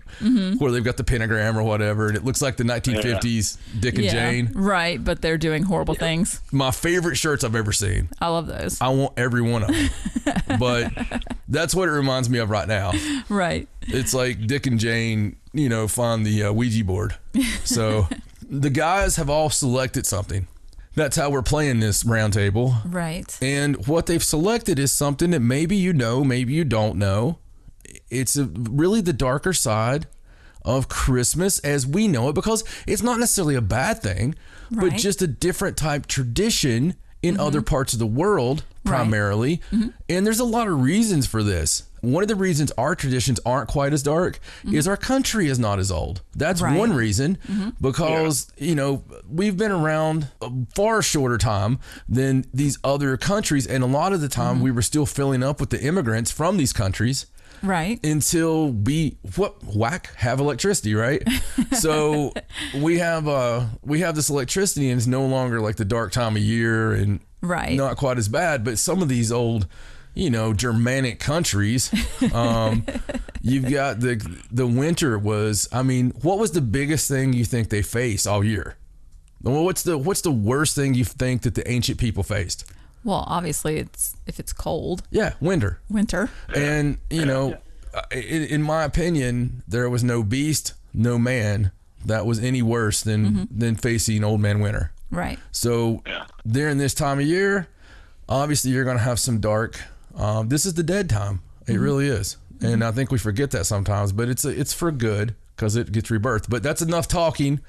where they've got the pentagram or whatever, and it looks like the 1950s Dick and Jane. Right, but they're doing horrible things. My favorite shirts I've ever seen. I love those. I want every one of them. But that's what it reminds me of right now. Right. It's like Dick and Jane, you know, find the Ouija board. So the guys have all selected something. That's how we're playing this round table. Right. And what they've selected is something that maybe you know, maybe you don't know. It's really the darker side of Christmas as we know it, because it's not necessarily a bad thing, but just a different type tradition in other parts of the world, primarily. And there's a lot of reasons for this. One of the reasons our traditions aren't quite as dark is our country is not as old. That's one reason, because, you know, we've been around a far shorter time than these other countries. And a lot of the time we were still filling up with the immigrants from these countries. Right. Until we have electricity, right? So we have this electricity, and it's no longer like the dark time of year and not quite as bad. But some of these old, you know, Germanic countries, you've got the winter was, I mean, what was the biggest thing you think they faced all year? Well, what's the worst thing you think that the ancient people faced? Well, obviously, if it's cold. Yeah, winter. And, you know, in my opinion, there was no beast, no man that was any worse than facing old man winter. Right. So during this time of year, obviously, you're going to have some dark. This is the dead time. It really is. And I think we forget that sometimes, but it's for good because it gets rebirthed. But that's enough talking.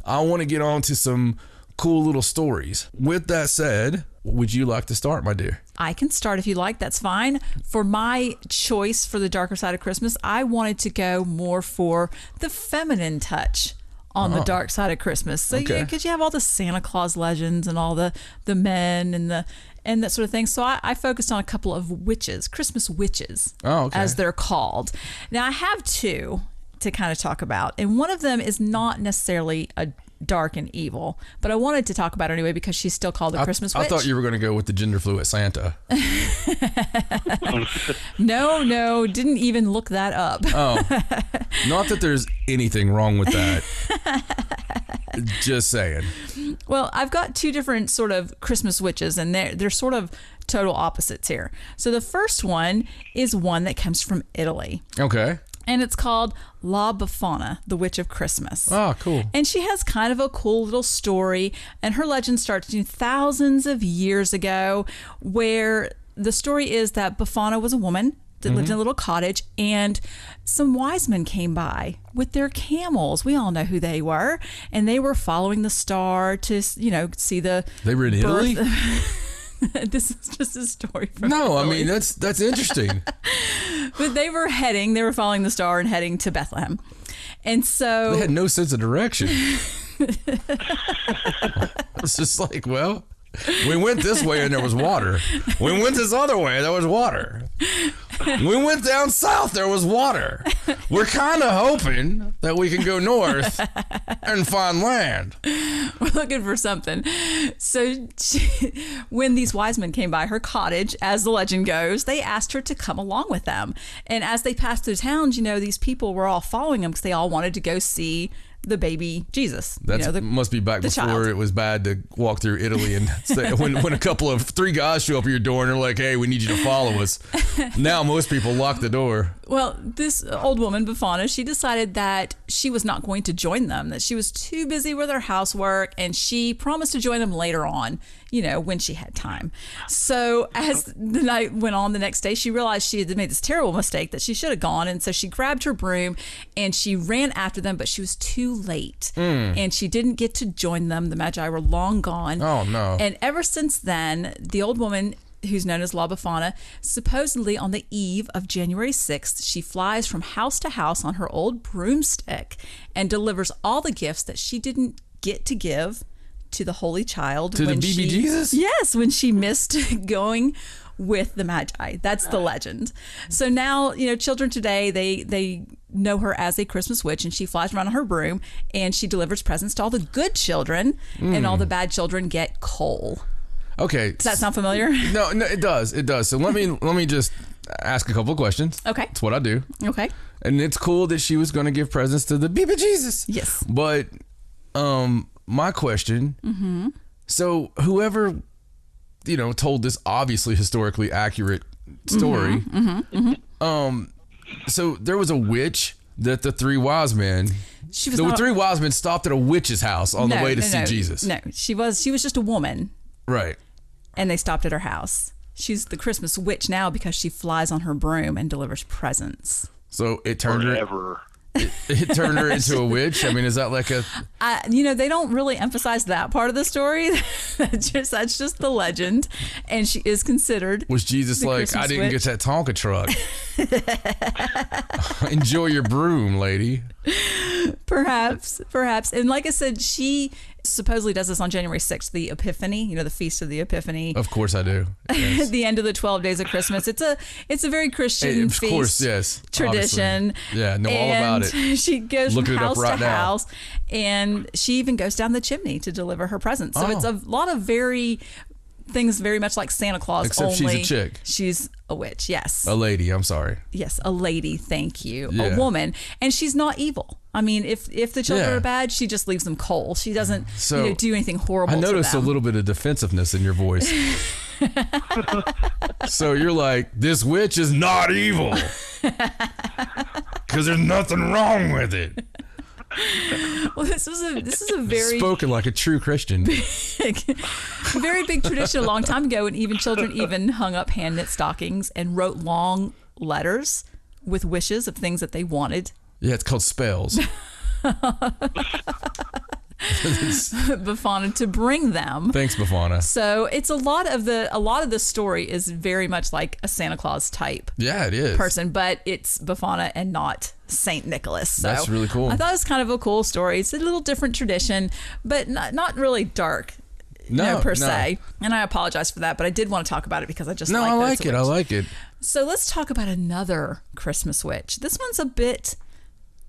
I want to get on to some cool little stories. With that said, would you like to start, my dear? I can start if you like. That's fine. For my choice for the darker side of Christmas, I wanted to go more for the feminine touch on the dark side of Christmas. So because you have all the Santa Claus legends and all the men and that sort of thing. So I focused on a couple of witches, Christmas witches, as they're called. Now I have 2 to kind of talk about, and one of them is not necessarily a dark and evil, but I wanted to talk about her anyway because she's still called the Christmas witch. I thought you were going to go with the gender fluid Santa. No, didn't even look that up. Not that there's anything wrong with that. Just saying. Well, I've got 2 different sort of Christmas witches, and they're sort of total opposites here. So the first one is one that comes from Italy. Okay. And it's called La Befana, the Witch of Christmas. Oh, cool. And she has kind of a cool little story. And her legend starts thousands of years ago, where the story is that Befana was a woman that lived in a little cottage, and some wise men came by with their camels. We all know who they were, and they were following the star to, see the. They were in Italy. This is just a story from. No, Italy. I mean that's interesting. But they were following the star and heading to Bethlehem, and so they had no sense of direction. It's just like, well, we went this way and there was water. We went this other way, there was water. We went down south, there was water. We're kind of hoping that we can go north and find land. We're looking for something. So when these wise men came by her cottage, as the legend goes, they asked her to come along with them. And as they passed through towns, these people were all following them because they all wanted to go see the baby Jesus. That must be back before child. It was bad to walk through Italy and say, when a couple of 3 guys show up at your door and they're like, hey, we need you to follow us. Now most people lock the door. Well, this old woman, Befana, she decided that she was not going to join them, that she was too busy with her housework, and she promised to join them later on, when she had time. So as the night went on the next day, she realized she had made this terrible mistake, that she should have gone. And so she grabbed her broom and she ran after them, but she was too late. And she didn't get to join them. The Magi were long gone. Oh, no. And ever since then, the old woman, who's known as La Befana, supposedly on the eve of January 6th, she flies from house to house on her old broomstick and delivers all the gifts that she didn't get to give to the Holy Child. To the baby Jesus? Yes, when she missed going with the Magi. That's the legend. So now, children today, they know her as a Christmas witch, and she flies around on her broom and she delivers presents to all the good children, and all the bad children get coal. Okay. Does that sound familiar? No, it does. It does. So let me just ask a couple of questions. Okay. That's what I do. Okay. And it's cool that she was going to give presents to the baby Jesus. Yes. But my question, so whoever, told this obviously historically accurate story, so there was a witch that the 3 wise men, the 3 wise men stopped at a witch's house on the way to see Jesus. No, she was just a woman. Right. And they stopped at her house. She's the Christmas witch now because she flies on her broom and delivers presents. So it turned her. It turned her into a witch. I mean, is that like a? They don't really emphasize that part of the story. That's just the legend, and she is considered. Was Jesus like, Christmas I didn't witch. get that Tonka truck? Enjoy your broom, lady. Perhaps. And like I said, she supposedly does this on January 6th, the Epiphany, the Feast of the Epiphany. Of course I do. Yes. At the end of the 12 days of Christmas. It's a very Christian feast. Of course, yes. Tradition. Obviously. Yeah, know all about it. She goes from house to now. house, and she even goes down the chimney to deliver her presents. So it's a lot of things very much like Santa Claus. Except only she's a chick. She's a witch, yes. A lady, I'm sorry. Yes, a lady, thank you. Yeah. A woman. And she's not evil. I mean, if the children Yeah. are bad, she just leaves them cold. She doesn't So, do anything horrible I noticed to a them. little bit of defensiveness in your voice. So you're like, this witch is not evil. Because there's nothing wrong with it. Well, this is a very Spoken like a true Christian. very big tradition a long time ago, and even children hung up hand knit stockings and wrote long letters with wishes of things that they wanted. Yeah, it's called spells. Befana to bring them. Thanks, Befana. So it's a lot of the story is very much like a Santa Claus type Yeah, it is. person, but it's Befana and not Saint Nicholas. So That's really cool. I thought it was kind of a cool story. It's a little different tradition, but not really dark. Per se. And I apologize for that, but I did want to talk about it because I just No, like I that like it's a it. I witch. like it. So let's talk about another Christmas witch. This one's a bit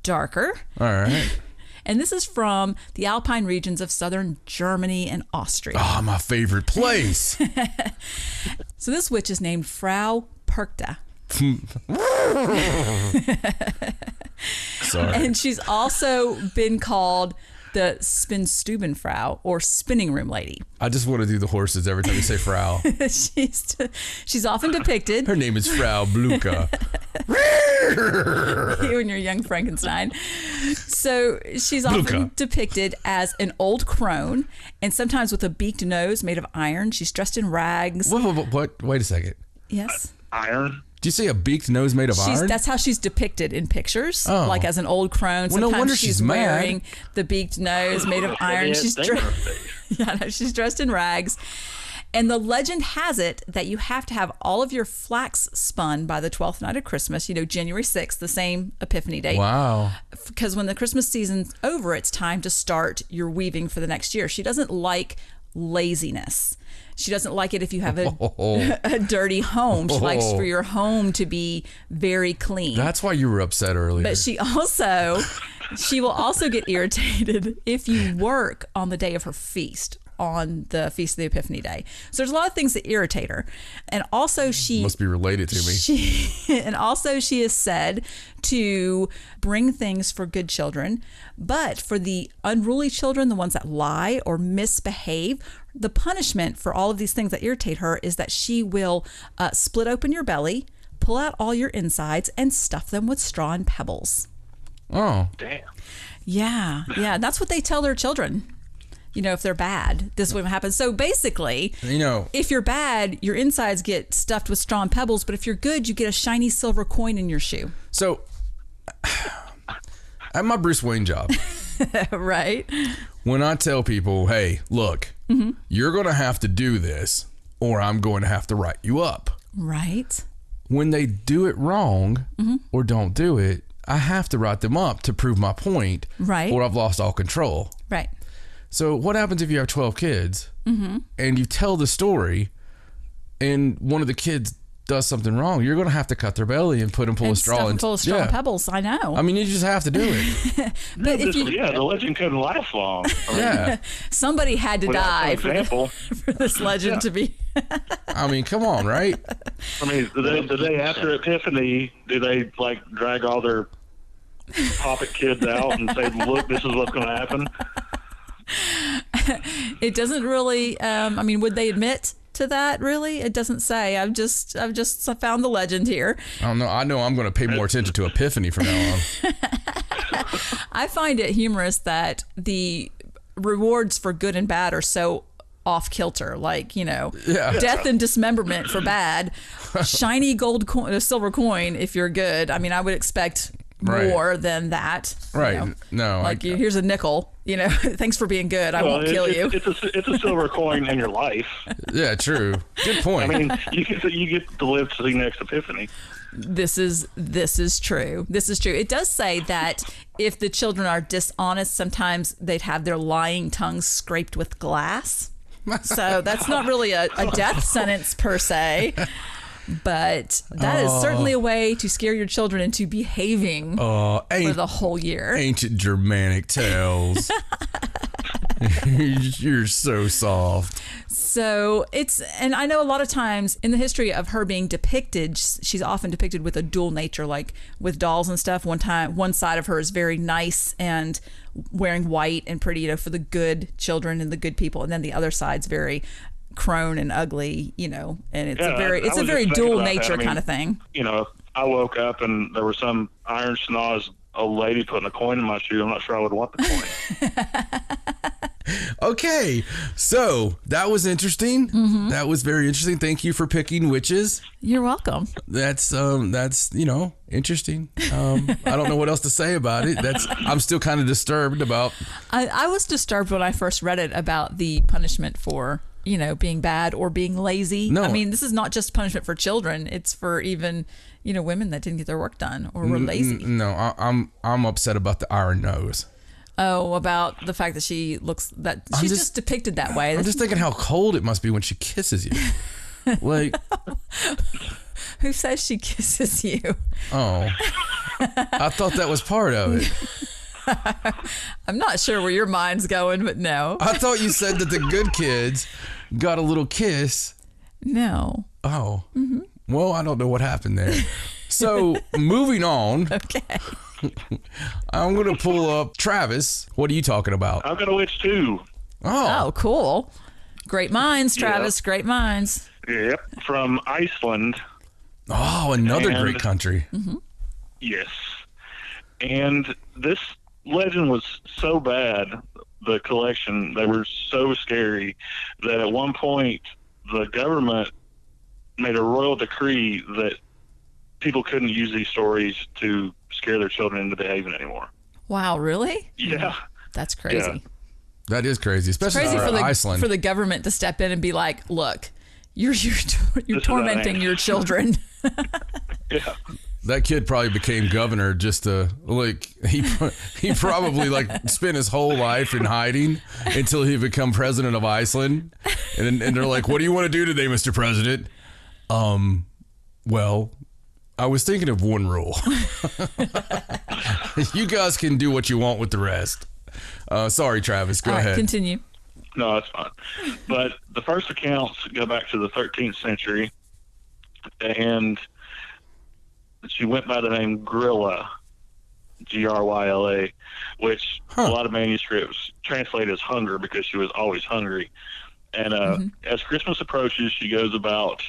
darker. All right. And this is from the Alpine regions of southern Germany and Austria. Oh, my favorite place. So this witch is named Frau Perkta. Sorry. And she's also been called the Spinnstubenfrau, or spinning room lady. I just want to do the horses every time you say Frau. She's often depicted. Her name is Frau Bluka. You and your young Frankenstein. So she's often depicted as an old crone, and sometimes with a beaked nose made of iron. She's dressed in rags. What? Wait a second. Yes. Iron? Do you say a beaked nose made of iron? That's how she's depicted in pictures, like as an old crone. Well, no wonder she's wearing mad. the beaked nose made of iron. She's dressed in rags. And the legend has it that you have to have all of your flax spun by the 12th night of Christmas, January 6th, the same Epiphany date. Wow. Because when the Christmas season's over, it's time to start your weaving for the next year. She doesn't like laziness. She doesn't like it if you have a dirty home. She likes for your home to be very clean. That's why you were upset earlier. But she will also get irritated if you work on the day of her feast, on the Feast of the Epiphany Day. So there's a lot of things that irritate her. And also she... Must be related to me. She is said to bring things for good children. But for the unruly children, the ones that lie or misbehave, the punishment for all of these things that irritate her is that she will split open your belly, pull out all your insides, and stuff them with straw and pebbles. Oh. Damn. Yeah. That's what they tell their children. If they're bad, this is what happens. So basically, if you're bad, your insides get stuffed with straw and pebbles, but if you're good, you get a shiny silver coin in your shoe. So, at my Bruce Wayne job, right? When I tell people, hey, look, you're going to have to do this, or I'm going to have to write you up. Right. When they do it wrong or don't do it, I have to write them up to prove my point, right? Or I've lost all control. Right. So what happens if you have 12 kids and you tell the story and one of the kids does something wrong? You're going to have to cut their belly and put them full of straw and pebbles. I know. I mean, you just have to do it. But the legend couldn't last long. Somebody had to die for this legend to be. I mean, come on, right? I mean, the day after Epiphany, do they drag all their poppet kids out and say, "Look, this is what's going to happen"? It doesn't really. Would they admit to that? Really, it doesn't say. I've just found the legend here. I don't know. I know I'm going to pay more attention to Epiphany from now on. I find it humorous that the rewards for good and bad are so off kilter. Death and dismemberment for bad, shiny gold coin, a silver coin if you're good. I mean, I would expect more than that. Right. No. Here's a nickel. Thanks for being good. I won't kill you. It's a silver coin in your life. Yeah, true. Good point. I mean, you get to live to the next Epiphany. This is true. This is true. It does say that if the children are dishonest, sometimes they'd have their lying tongues scraped with glass. So that's not really a death sentence per se. But that is certainly a way to scare your children into behaving for the whole year. Ancient Germanic tales. You're so soft. So and I know a lot of times in the history of her being depicted, she's often depicted with a dual nature, like with dolls and stuff. One side of her is very nice and wearing white and pretty, for the good children and the good people. And then the other side's very crone and ugly, and it's a very dual nature kind of thing. I woke up and there was some iron schnoz old lady putting a coin in my shoe. I'm not sure I would want the coin. Okay, so that was interesting. That was very interesting. Thank you for picking witches. You're welcome. That's interesting. I don't know what else to say about it. I'm still kind of disturbed about. I was disturbed when I first read it about the punishment for being bad or being lazy. No. I mean, this is not just punishment for children. It's for even, women that didn't get their work done or were lazy. No, I'm upset about the iron nose. Oh, about the fact that she's just depicted that way. I'm just thinking how cold it must be when she kisses you. Who says she kisses you? Oh, I thought that was part of it. I'm not sure where your mind's going, but no. I thought you said that the good kids got a little kiss. No. Oh. Well, I don't know what happened there. So, moving on. Okay. I'm going to pull up Travis. What are you talking about? I've got a witch too. Oh, cool. Great minds, Travis. Yep. Great minds. Yep. From Iceland. Oh, another great country. Yes. And this legend was so bad, the collection, they were so scary that at one point the government made a royal decree that people couldn't use these stories to scare their children into behaving anymore. Wow, really? Yeah. That's crazy. Yeah. That is crazy, especially Crazy for Iceland. For the government to step in and be like, look, you're tormenting your children. Yeah. That kid probably became governor just to, like, he probably, like, spent his whole life in hiding until he become president of Iceland. And they're like, what do you want to do today, Mr. President? Well, I was thinking of one rule. You guys can do what you want with the rest. Sorry, Travis, go ahead. Continue. No, that's fine. But the first accounts go back to the 13th century, and she went by the name Grilla, Gryla, which a lot of manuscripts translate as hunger because she was always hungry. And as Christmas approaches, she goes about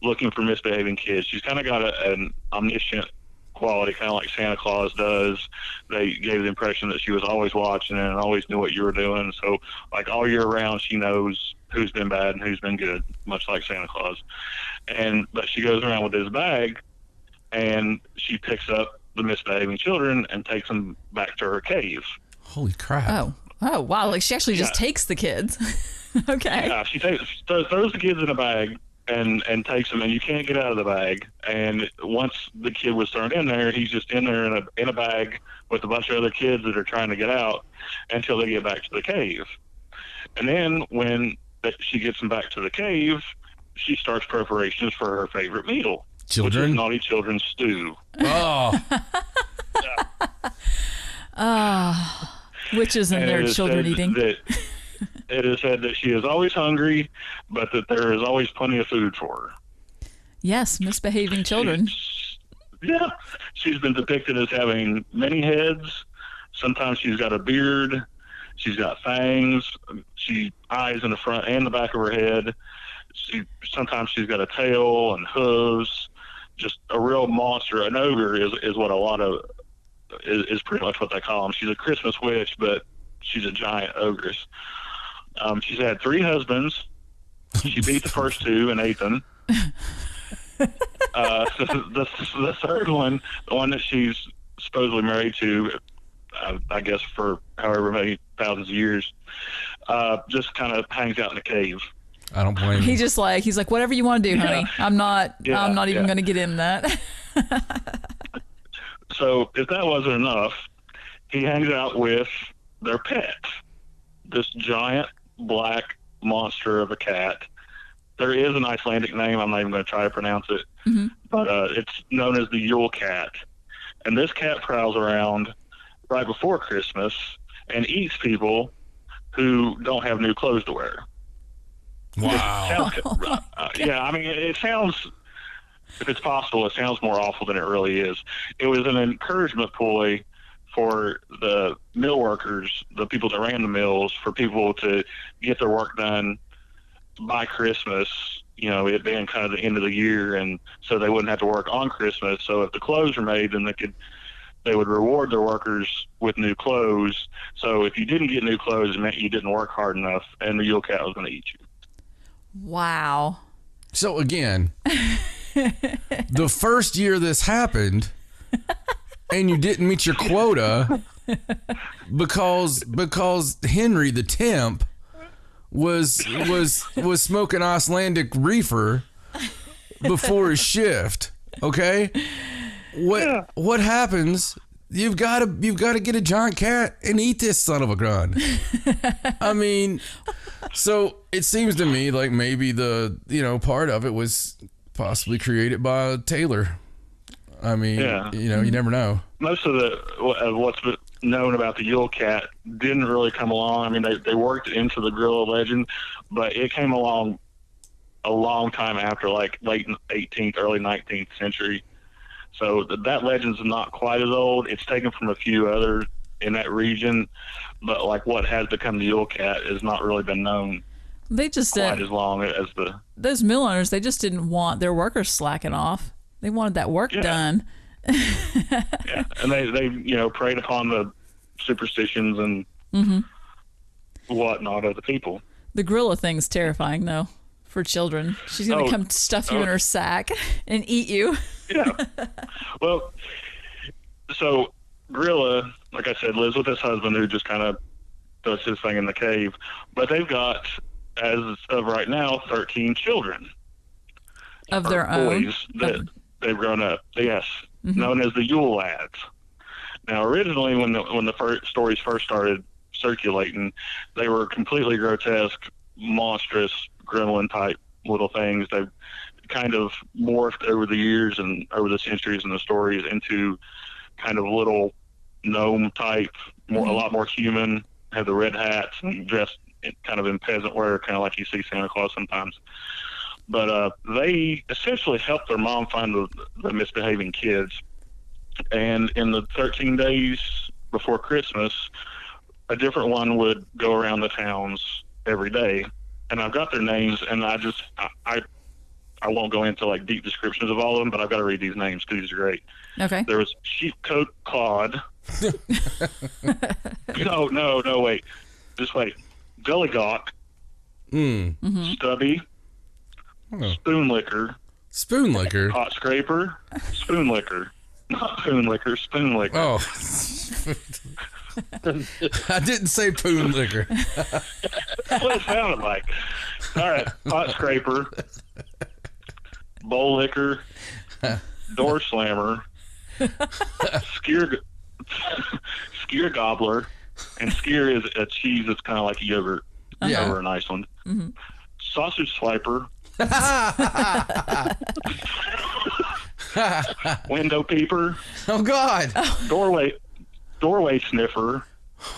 looking for misbehaving kids. She's kind of got an omniscient quality, kind of like Santa Claus does. They gave the impression that she was always watching and always knew what you were doing. So, like, all year round, she knows who's been bad and who's been good, much like Santa Claus. But she goes around with this bag, and she picks up the misbehaving children and takes them back to her cave. Holy crap. Oh, wow. Like, she actually just takes the kids. Okay. Yeah, she throws the kids in a bag and takes them, and you can't get out of the bag. And once the kid was thrown in there, he's just in there in a bag with a bunch of other kids that are trying to get out until they get back to the cave. And then when she gets them back to the cave, she starts preparations for her favorite meal, which is naughty children's stew. Oh. Which is in there, children eating. It is said that she is always hungry, but that there is always plenty of food for her. Yes, misbehaving children. She's been depicted as having many heads. Sometimes she's got a beard. She's got fangs. Eyes in the front and the back of her head. Sometimes she's got a tail and hooves. Just a real monster. An ogre is what a lot of is pretty much what they call them. She's a Christmas witch, but she's a giant ogress. She's had 3 husbands. She beat the first 2 and ate them. The third one, the one that she's supposedly married to, I guess for however many thousands of years, just kind of hangs out in the cave. I don't blame him. He's like, whatever you want to do, honey. I'm not even going to get in that. So if that wasn't enough, he hangs out with their pet, this giant black monster of a cat. There is an Icelandic name. I'm not even going to try to pronounce it, but it's known as the Yule cat. And this cat prowls around right before Christmas and eats people who don't have new clothes to wear. Wow. Yeah, I mean, it sounds, if it's possible, it sounds more awful than it really is. It was an encouragement ploy for the mill workers, the people that ran the mills, for people to get their work done by Christmas, it being kind of the end of the year, and so they wouldn't have to work on Christmas. So if the clothes are made, then they would reward their workers with new clothes. So if you didn't get new clothes, it meant you didn't work hard enough, and the Yule cat was going to eat you. Wow. So again, the first year this happened, and you didn't meet your quota because Henry the Temp was smoking Icelandic reefer before his shift. Okay, what happens? You've got to get a giant cat and eat this son of a gun. I mean, so it seems to me like maybe the part of it was possibly created by Taylor. I mean, you never know. Most of what's known about the Yule cat didn't really come along. I mean, they worked into the Grilla legend, but it came along a long time after, like late 18th, early 19th century. So that legend's not quite as old. It's taken from a few others in that region, but like what has become the Yule cat has not really been known. They just quite as long as those mill owners. They just didn't want their workers slacking off. They wanted that work done. Yeah, and they preyed upon the superstitions and whatnot of the people. The gorilla thing's terrifying though for children. She's gonna come stuff you in her sack and eat you. Yeah. Well, so Gorilla, like I said, lives with his husband who just kind of does his thing in the cave. But they've got, as of right now, 13 children. Of their own? Boys that they've grown up. Yes. Known as the Yule Lads. Now, originally, when the first stories first started circulating, they were completely grotesque, monstrous, gremlin-type little things. They've kind of morphed over the years and over the centuries in the stories into kind of little gnome-type, a lot more human, have the red hats and dressed kind of in peasant wear, kind of like you see Santa Claus sometimes. But they essentially helped their mom find the misbehaving kids. And in the 13 days before Christmas, a different one would go around the towns every day. And I've got their names, and I won't go into like deep descriptions of all of them, but I've got to read these names because these are great. Okay. There was Sheepcoat Claude. No, wait. Just wait. Gullygawk. Stubby. Spoonlicker. Spoonlicker? Pot Scraper. Spoonlicker. Not Poonlicker, Spoonlicker. Oh. I didn't say Poonlicker. That's what it sounded like. All right. Pot Scraper. Bowl Licker. Door Slammer. Skier Gobbler. And Skier is a cheese that's kind of like a yogurt over an Iceland. Sausage Swiper. Window Peeper. Oh, God. Doorway Sniffer.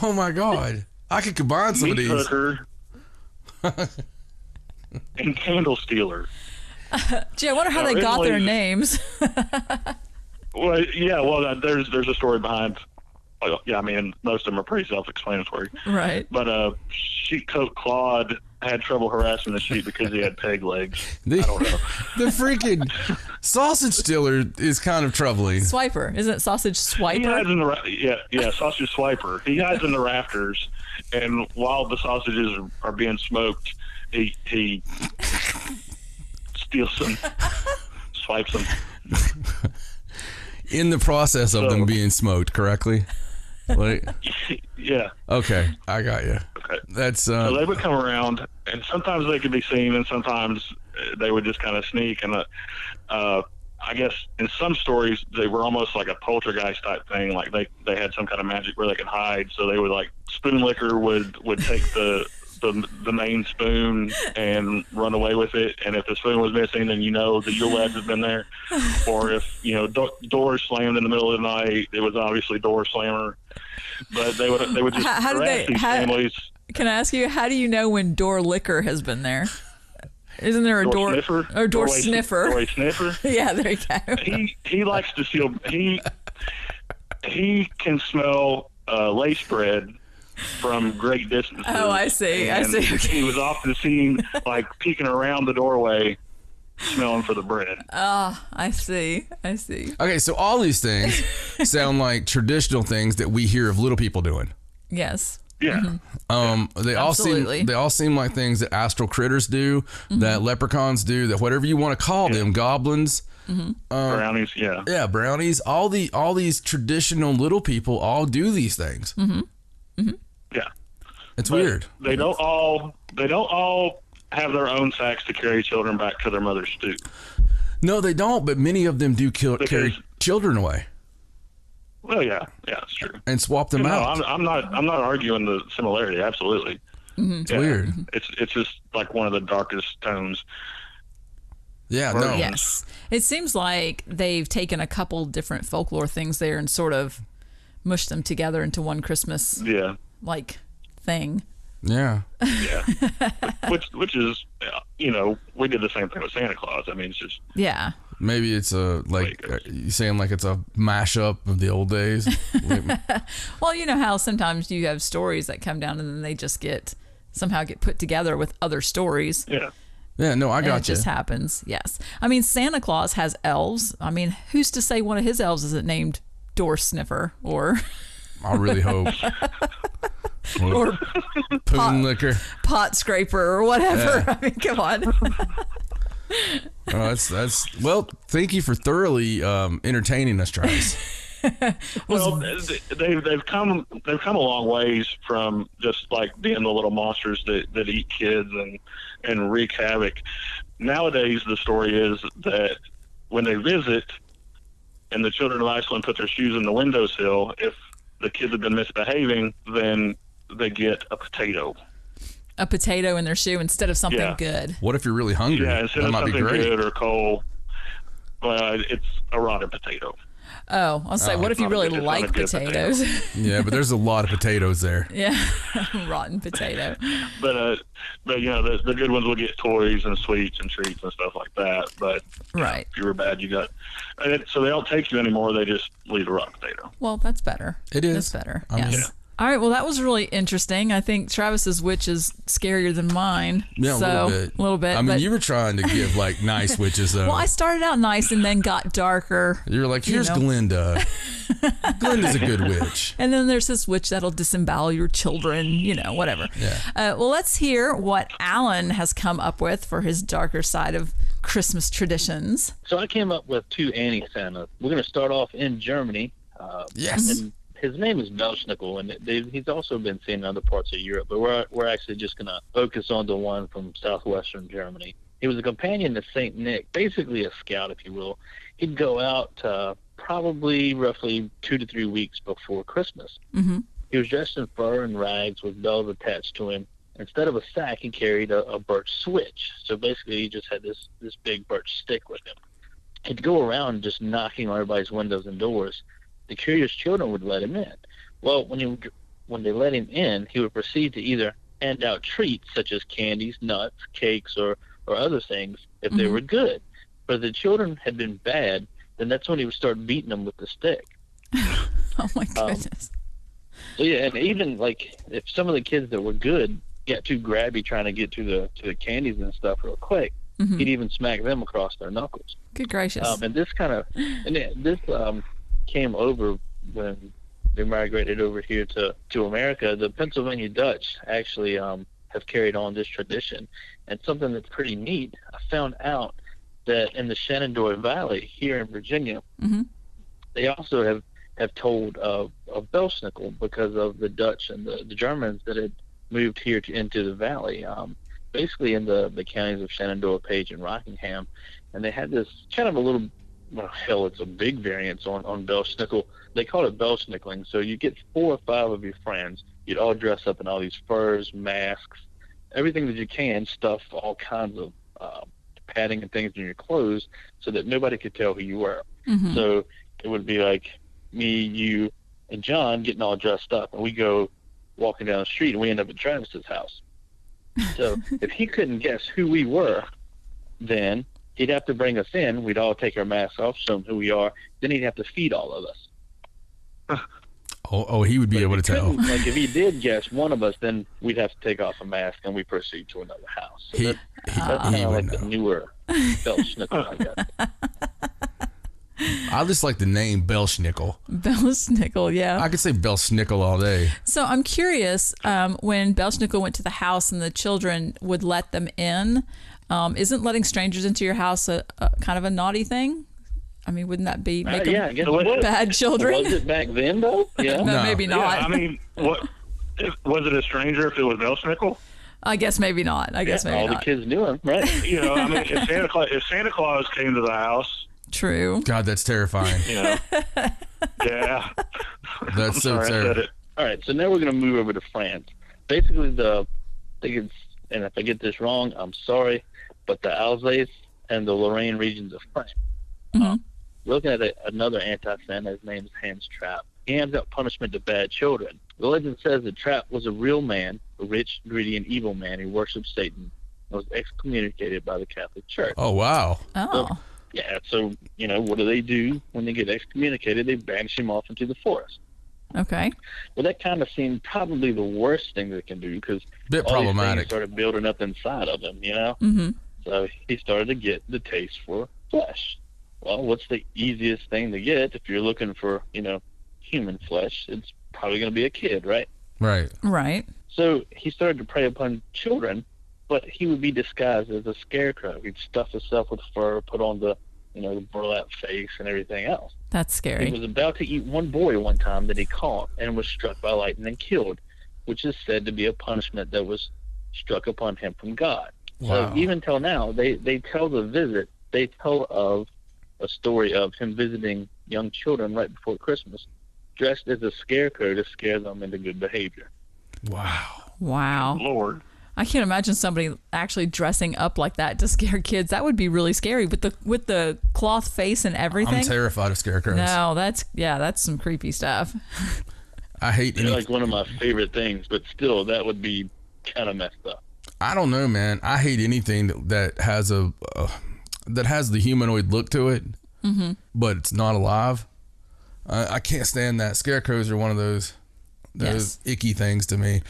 Oh, my God. I could combine some of Meat these. Cooker. And Candle Stealer. Gee, I wonder how they got their names. Well, yeah, well, there's a story behind. Well, yeah, I mean, most of them are pretty self-explanatory. Right. But Sheepcoat Claude had trouble harassing the sheep because he had peg legs. I don't know. The freaking sausage stealer is kind of troubling. Swiper. Isn't it Sausage Swiper? He hides in the Sausage Swiper. He hides in the rafters, and while the sausages are being smoked, he steals them, swipes them. In the process of them being smoked, correctly? Like, yeah. Okay, I got you. Okay. That's so they would come around, and sometimes they could be seen, and sometimes they would just kind of sneak. And I guess in some stories they were almost like a poltergeist type thing. Like they had some kind of magic where they could hide. So they would like Spoonlicker would take the main spoon and run away with it, and if the spoon was missing, then the Yule Lads had been there. Or if door slammed in the middle of the night, it was obviously Door Slammer. But they would just harass these families. Can I ask you, how do you know when Door Licker has been there? Isn't there a door sniffer? Or door sniffer? Doorway sniffer. Yeah, there you go. He likes to feel he can smell lace bread from great distances. Oh, I see. And Okay. He was often seen like peeking around the doorway, smelling for the bread. Oh, I see. okay. So all these things sound like traditional things that we hear of little people doing. Yes. Yeah. They Absolutely. all seem like things that astral critters do, that leprechauns do, that whatever you want to call them, goblins, Brownies. Yeah. yeah, brownies, all these traditional little people all do these things. Yeah. It's But weird. They don't all have their own sacks to carry children back to their mother's stoop. No, they don't. But many of them do carry children away Well, yeah, it's true. and swap them out. I'm not arguing the similarity. Absolutely. It's weird. It's just like one of the darkest tones. Yeah. No. Yes. It seems like they've taken a couple different folklore things there and sort of mushed them together into one Christmas like thing. Yeah. Yeah. which is we did the same thing with Santa Claus. I mean, it's just Maybe it's you saying like it's a mashup of the old days. Well, you know how sometimes you have stories that come down and then they just somehow get put together with other stories. Yeah. Yeah, no, I got you. It just happens. Yes. I mean, Santa Claus has elves. I mean, who's to say one of his elves isn't named Door Sniffer or I really hope. or Poon liquor. pot scraper or whatever. I mean, come on. Oh, that's well. Thank you for thoroughly entertaining us, Travis. Well, they've come a long ways from just like being the little monsters that eat kids and wreak havoc. Nowadays, the story is that when they visit and the children of Iceland put their shoes in the windowsill, if the kids have been misbehaving, then they get a potato. A potato in their shoe instead of something good. What if you're really hungry? Yeah, instead that of might something be great. good or cold, it's a rotten potato. Oh, I'll say, what if you really like potatoes? Yeah, but there's a lot of potatoes there. Yeah, rotten potato. But you know, the good ones will get toys and sweets and treats and stuff like that. But right, if you were bad, you got. So they don't take you anymore. They just leave a rotten potato. Well, that's better. It is. That's better. I mean, yes. Yeah. All right, well, that was really interesting. I think Travis's witch is scarier than mine. Yeah, so, a little bit. I mean, you were trying to give like nice witches, though. Well, I started out nice and then got darker. You were like, here's Glinda. Glinda's a good witch. And then there's this witch that'll disembowel your children, you know, whatever. Yeah. Well, let's hear what Alan has come up with for his darker side of Christmas traditions. So I came up with 2 anti-Santas. We're going to start off in Germany. Yes. And his name is Belschnickel, and he's also been seen in other parts of Europe, but we're actually just going to focus on the one from southwestern Germany. He was a companion to St. Nick, basically a scout, if you will. He'd go out probably roughly 2 to 3 weeks before Christmas. Mm-hmm. He was dressed in fur and rags with bells attached to him. Instead of a sack, he carried a birch switch. So basically, he just had this big birch stick with him. He'd go around just knocking on everybody's windows and doors. The curious children would let him in. Well, when they let him in, he would proceed to either hand out treats such as candies, nuts, cakes, or other things if they were good. But if the children had been bad, then that's when he would start beating them with the stick. Oh my goodness. So yeah, and even like if some of the kids that were good got too grabby trying to get to the candies and stuff real quick, he'd even smack them across their knuckles. Good gracious. And this came over when they migrated over here to America. The Pennsylvania Dutch actually have carried on this tradition. And something that's pretty neat, I found out that in the Shenandoah Valley here in Virginia, they also have told of Belschnickel because of the Dutch and the Germans that had moved here into the valley, basically in the counties of Shenandoah, Page, and Rockingham. And they had this kind of a little, well, hell, it's a big variance on Belschnickel. They call it Belschnickling. So you get 4 or 5 of your friends. You'd all dress up in all these furs, masks, everything that you can, stuff all kinds of padding and things in your clothes so that nobody could tell who you were. So it would be like me, you, and John getting all dressed up, and we go walking down the street, and we end up at Travis's house. So if he couldn't guess who we were, then he'd have to bring us in. We'd all take our masks off, show him who we are. Then he'd have to feed all of us. Oh, he would be able to tell. Like if he did guess one of us, then we'd have to take off a mask and we proceed to another house. So that's kind of like the newer Belschnickel, I guess. I just like the name Belschnickel. Belschnickel, yeah. I could say Belschnickel all day. So I'm curious, when Belschnickel went to the house and the children would let them in, isn't letting strangers into your house a kind of a naughty thing? I mean, wouldn't that be make them bad children? Was it back then, though? Yeah. No, maybe not. Yeah, I mean, was it a stranger if it was Belschnickel? I guess maybe not. I guess maybe all not. The kids knew him, right? You know, I mean, if Santa Claus came to the house. True. God, that's terrifying. You know, yeah. That's so terrible. All right, so now we're going to move over to France. Basically, and if I get this wrong, I'm sorry, but the Alsace and the Lorraine regions of France. Looking at another anti-Santa, his name is Hans Trapp. He hands out punishment to bad children. The legend says that Trapp was a real man, a rich, greedy, and evil man who worshipped Satan and was excommunicated by the Catholic Church. Oh, wow. Oh. So, you know, what do? When they get excommunicated, they banish him off into the forest. Okay. Well, that kind of seemed probably the worst thing they can do because bit all problematic. These things started building up inside of him, you know? So he started to get the taste for flesh. Well, what's the easiest thing to get if you're looking for, you know, human flesh? It's probably going to be a kid, right? Right. Right. So he started to prey upon children but he would be disguised as a scarecrow. He'd stuff himself with fur, put on the the burlap face and everything else. That's scary. He was about to eat one boy one time that he caught and was struck by lightning and killed, which is said to be a punishment that was struck upon him from God. Wow. So even till now, they tell of a story of him visiting young children right before Christmas, dressed as a scarecrow to scare them into good behavior. Wow. Lord. I can't imagine somebody actually dressing up like that to scare kids. That would be really scary with the cloth face and everything. I'm terrified of scarecrows. No, that's some creepy stuff. I hate They're like one of my favorite things, but still, that would be kind of messed up. I don't know, man. I hate anything that has that has the humanoid look to it, but it's not alive. I can't stand that. Scarecrows are one of those icky things to me.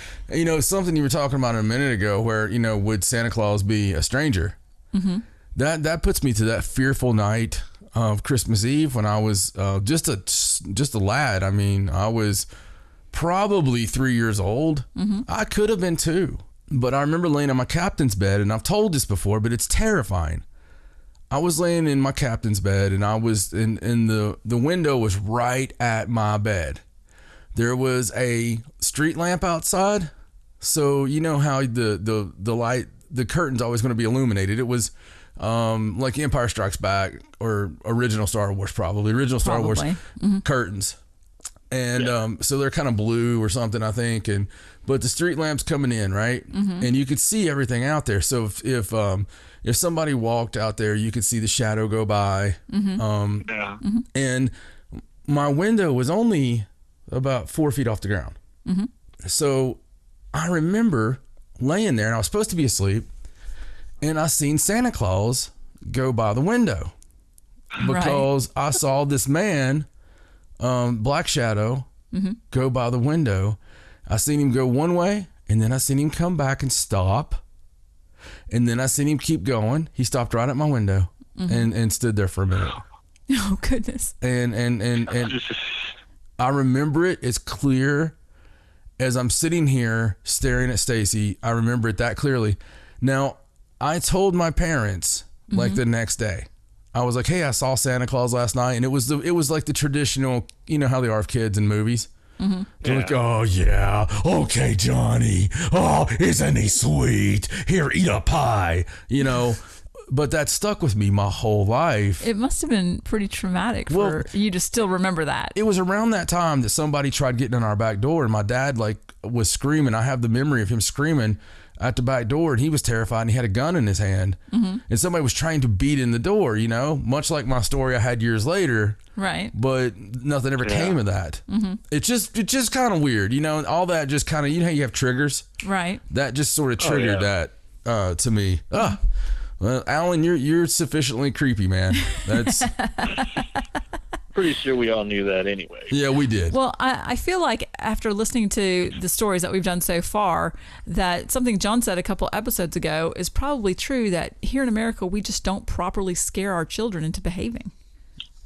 Something you were talking about a minute ago where, would Santa Claus be a stranger? That puts me to that fearful night of Christmas Eve when I was just a lad. I mean, I was probably 3 years old. I could have been 2. But I remember laying on my captain's bed, and I've told this before, but it's terrifying. I was laying in my captain's bed, and I was in the window was right at my bed. There was a street lamp outside, so you know how the light, the curtain's always going to be illuminated. It was like Empire Strikes Back or original Star Wars, probably original Star Wars curtains, and so they're kind of blue or something, I think. But the street lamp's coming in, right, and you could see everything out there. So if somebody walked out there, you could see the shadow go by, and my window was only about 4 feet off the ground. So I remember laying there, and I was supposed to be asleep, and I seen Santa Claus go by the window because I saw this man, black shadow, go by the window. I seen him go one way, and then I seen him come back and stop, and then I seen him keep going. He stopped right at my window and stood there for a minute. Oh goodness! And I remember it as clear as I'm sitting here staring at Stacey. I remember it that clearly. Now, I told my parents like the next day. I was like, "Hey, I saw Santa Claus last night," and it was like the traditional, how they are with kids in movies. They're like, "Oh yeah, okay, Johnny. Oh, isn't he sweet? Here, eat a pie." But that stuck with me my whole life. It must have been pretty traumatic for you to still remember that. It was around that time that somebody tried getting in our back door, and my dad was screaming. I have the memory of him screaming at the back door, and he was terrified, and he had a gun in his hand, and somebody was trying to beat in the door, much like my story I had years later. Right. But nothing ever came of that. It's just kind of weird, all that just kind of, how you have triggers. Right. That just sort of triggered that to me. Well, Alan, you're sufficiently creepy, man. That's pretty sure we all knew that anyway. Yeah, we did. Well, I feel like after listening to the stories that we've done so far, that something John said a couple episodes ago is probably true, that here in America, we just don't properly scare our children into behaving.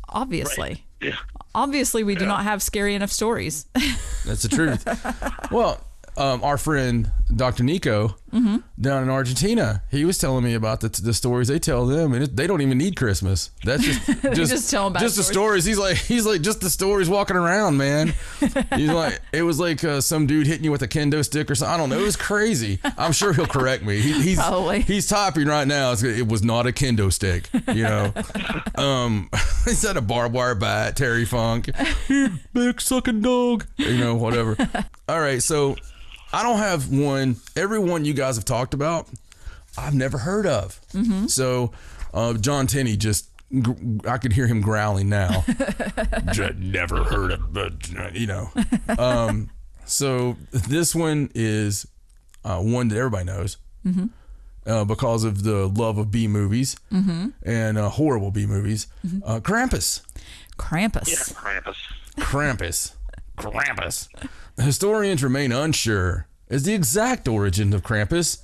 Obviously. Right. Yeah. Obviously, we do not have scary enough stories. That's the truth. Well, our friend Dr. Nico down in Argentina, he was telling me about the stories they tell them, and they don't even need Christmas. That's just tell them about the stories. He's like just the stories walking around, man. He's like, it was like some dude hitting you with a kendo stick or something. I don't know. It was crazy. I'm sure he'll correct me. He's typing right now. It was not a kendo stick. He said a barbed wire bat. Terry Funk, you big sucking dog. Whatever. All right, so I don't have one. Every one you guys have talked about, I've never heard of. So John Tenney I could hear him growling now. Never heard of, but so this one is one that everybody knows because of the love of B movies and horrible B movies. Krampus. Krampus. Yeah, Krampus. Historians remain unsure as the exact origin of Krampus,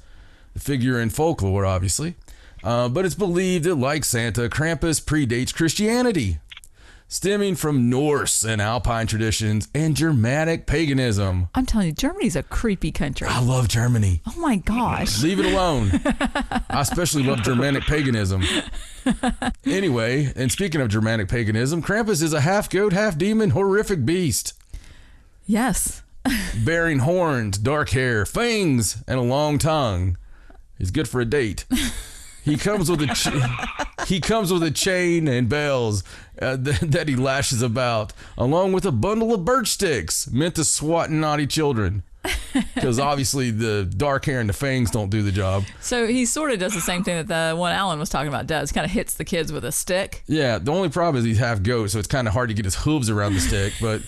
the figure in folklore, obviously. But it's believed that, like Santa, Krampus predates Christianity. stemming from Norse and Alpine traditions and Germanic paganism. I'm telling you, Germany's a creepy country. I love Germany. Oh my gosh. Leave it alone. I especially love Germanic paganism. Anyway, and speaking of Germanic paganism, Krampus is a half goat, half demon, horrific beast. Yes. Bearing horns, dark hair, fangs, and a long tongue. He's good for a date. He comes with a chain and bells that he lashes about, along with a bundle of birch sticks meant to swat naughty children. Because obviously the dark hair and the fangs don't do the job. So he sort of does the same thing that the one Alan was talking about does. Kind of hits the kids with a stick. Yeah, the only problem is he's half goat, so it's kind of hard to get his hooves around the stick. But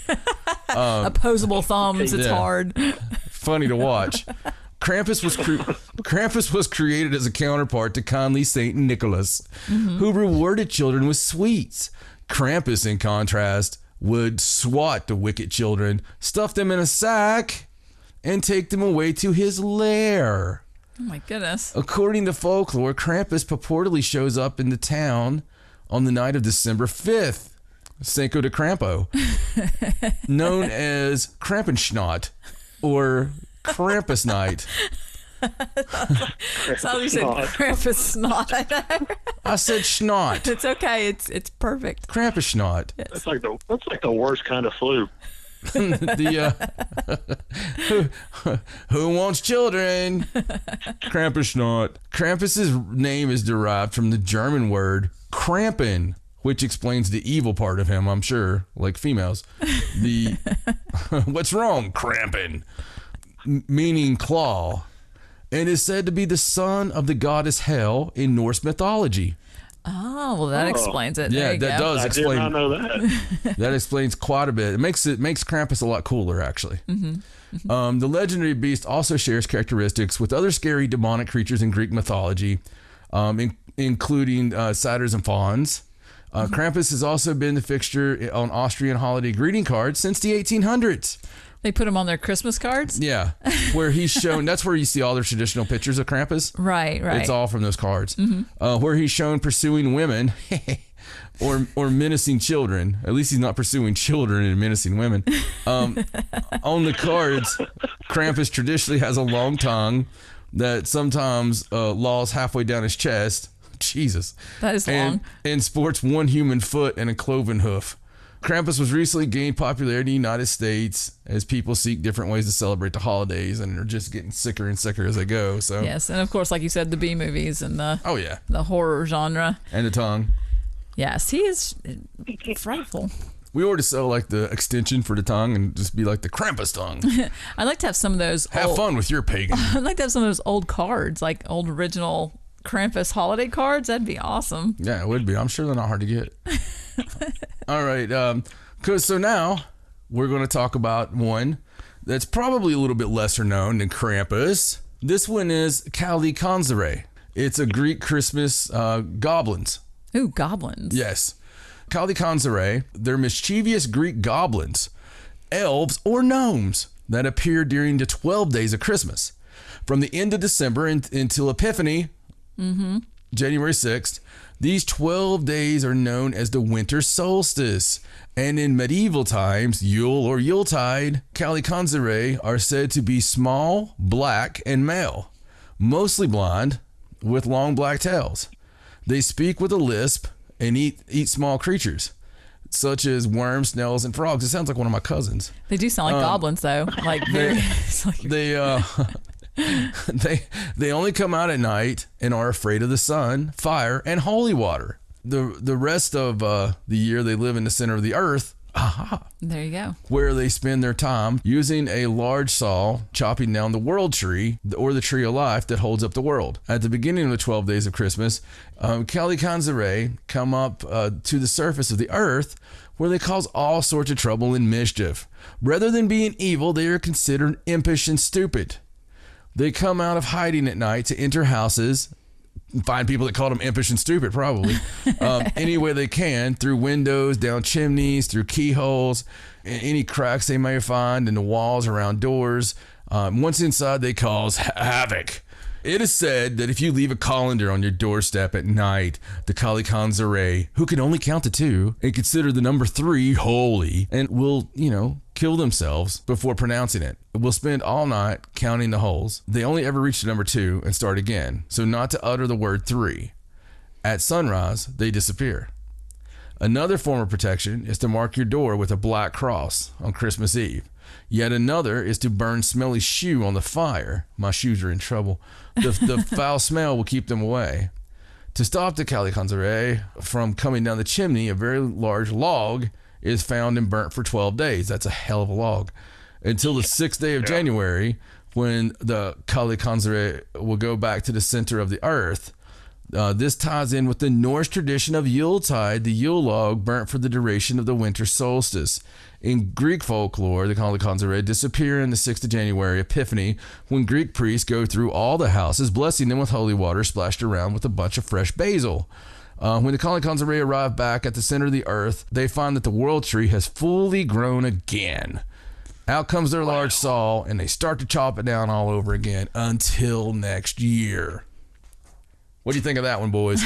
opposable thumbs, it's hard. Funny to watch. Krampus was created as a counterpart to kindly Saint Nicholas, who rewarded children with sweets. Krampus, in contrast, would swat the wicked children, stuff them in a sack, and take them away to his lair. Oh my goodness. According to folklore, Krampus purportedly shows up in the town on the night of December 5th, Cinco de Crampo, known as Krampenschnott, or Krampus night. So you said Krampus snot. I said schnott. It's okay. It's perfect. Krampus schnott. Yes. That's like the worst kind of flu. Who wants children? Krampus schnott. Krampus's name is derived from the German word Krampen, which explains the evil part of him, I'm sure, like females. What's wrong, Krampen? Meaning claw, and is said to be the son of the goddess Hel in Norse mythology. Oh, well, that explains it. Yeah, that does explain. I did not know that. That explains quite a bit. It makes Krampus a lot cooler, actually. The legendary beast also shares characteristics with other scary demonic creatures in Greek mythology, including satyrs and fauns. Krampus has also been the fixture on Austrian holiday greeting cards since the 1800s. They put him on their Christmas cards? Yeah, where he's shown, that's where you see all their traditional pictures of Krampus. Right. It's all from those cards. Where he's shown pursuing women or menacing children. At least he's not pursuing children and menacing women. On the cards, Krampus traditionally has a long tongue that sometimes lolls halfway down his chest. Jesus. That is long. And sports one human foot and a cloven hoof. Krampus was recently gained popularity in the United States as people seek different ways to celebrate the holidays, and they're just getting sicker and sicker as they go. So yes, and of course, like you said, the B movies and the horror genre and the tongue. Yes, he is frightful. We ought to sell like the extension for the tongue and just be like the Krampus tongue. I'd like to have some of those. Have fun with your pagan. I'd like to have some of those old cards, like old original Krampus holiday cards. That'd be awesome. Yeah, it would be. I'm sure they're not hard to get. All right. So now we're going to talk about one that's probably a little bit lesser known than Krampus. This one is Kali Kanzare. It's a Greek Christmas goblins. Ooh, goblins. Yes. Kali Kanzare, they're mischievous Greek goblins, elves or gnomes that appear during the 12 days of Christmas. From the end of December until Epiphany, January 6th, these 12 days are known as the winter solstice. And in medieval times, Yule or Yuletide, Kali Kanzare are said to be small, black, and male, mostly blonde, with long black tails. They speak with a lisp and eat small creatures, such as worms, snails, and frogs. It sounds like one of my cousins. They do sound like goblins, though. Like they only come out at night and are afraid of the sun, fire, and holy water. The rest of the year they live in the center of the earth. There you go. Where they spend their time using a large saw, chopping down the world tree or the tree of life that holds up the world. At the beginning of the 12 days of Christmas, Kali Kanzare come up to the surface of the earth where they cause all sorts of trouble and mischief. Rather than being evil, they are considered impish and stupid. They come out of hiding at night to enter houses, find people that call them impish and stupid, probably, any way they can, through windows, down chimneys, through keyholes, any cracks they may find in the walls, around doors. Once inside, they cause havoc It is said that if you leave a colander on your doorstep at night, the Kalikanzare, who can only count to 2 and consider the number 3 holy, and will, kill themselves before pronouncing it, will spend all night counting the holes. They only ever reach the number 2 and start again, so not to utter the word 3. At sunrise, they disappear. Another form of protection is to mark your door with a black cross on Christmas Eve. Yet another is to burn smelly shoe on the fire. My shoes are in trouble. The foul smell will keep them away. To stop the Kalikanzare from coming down the chimney, a very large log is found and burnt for 12 days. That's a hell of a log. Until the 6th day of January, when the Kalikanzare will go back to the center of the earth. This ties in with the Norse tradition of Yuletide, the Yule log burnt for the duration of the winter solstice. In Greek folklore, the Kalikanzare disappear in the 6th of January Epiphany, when Greek priests go through all the houses, blessing them with holy water splashed around with a bunch of fresh basil. When the Kalikanzare arrive back at the center of the earth, they find that the world tree has fully grown again. Out comes their large saw, and they start to chop it down all over again until next year. What do you think of that one, boys?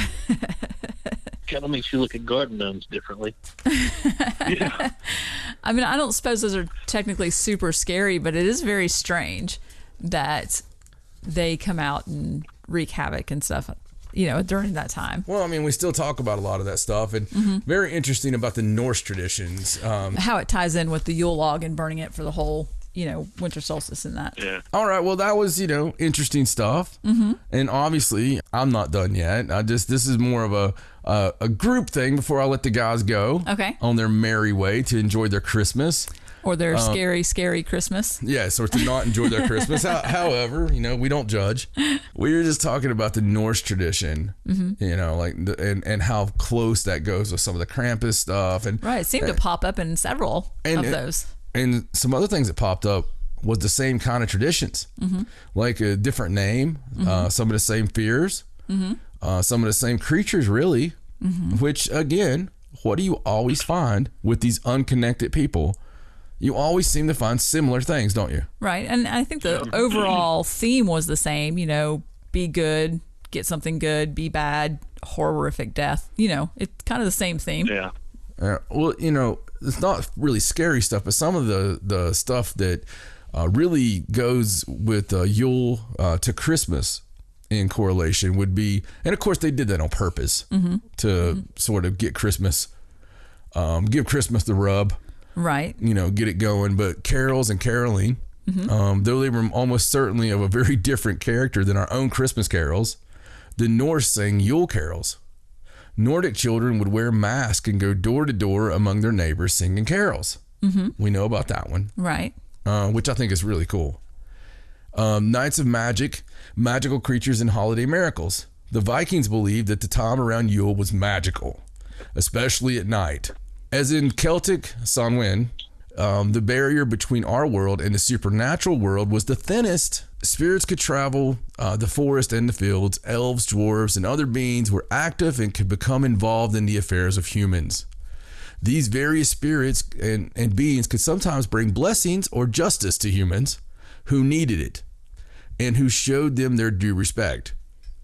Kind of makes you look at garden gnomes differently. Yeah. I mean, I don't suppose those are technically super scary, but it is very strange that they come out and wreak havoc and stuff, during that time. Well, I mean, we still talk about a lot of that stuff, and very interesting about the Norse traditions. How it ties in with the Yule log and burning it for the whole winter solstice and that. Yeah. All right. Well, that was, interesting stuff. And obviously, I'm not done yet. This is more of a group thing before I let the guys go. Okay. On their merry way to enjoy their Christmas. Or their scary Christmas. Yes, or to not enjoy their Christmas. However, we don't judge. We were just talking about the Norse tradition, and how close that goes with some of the Krampus stuff. And right. It seemed to pop up in several of those. And some other things that popped up was the same kind of traditions, like a different name, some of the same fears, some of the same creatures, really, which, again, what do you always find with these unconnected people? You always seem to find similar things, don't you? Right. And I think the overall theme was the same, be good, get something good, be bad, horrific death. It's kind of the same theme. Yeah. Well, it's not really scary stuff, but some of the stuff that really goes with Yule to Christmas in correlation would be, and of course they did that on purpose to sort of get Christmas, give Christmas the rub. Right. Get it going. But carols and caroling, though they were almost certainly of a very different character than our own Christmas carols, the Norse sang Yule carols. Nordic children would wear masks and go door to door among their neighbors singing carols. We know about that one. Right. Which I think is really cool. Nights of magic, magical creatures, and holiday miracles. The Vikings believed that the time around Yule was magical, especially at night. As in Celtic Samhain, the barrier between our world and the supernatural world was the thinnest. Spirits could travel the forest and the fields. Elves, dwarves, and other beings were active and could become involved in the affairs of humans. These various spirits and beings could sometimes bring blessings or justice to humans who needed it and who showed them their due respect.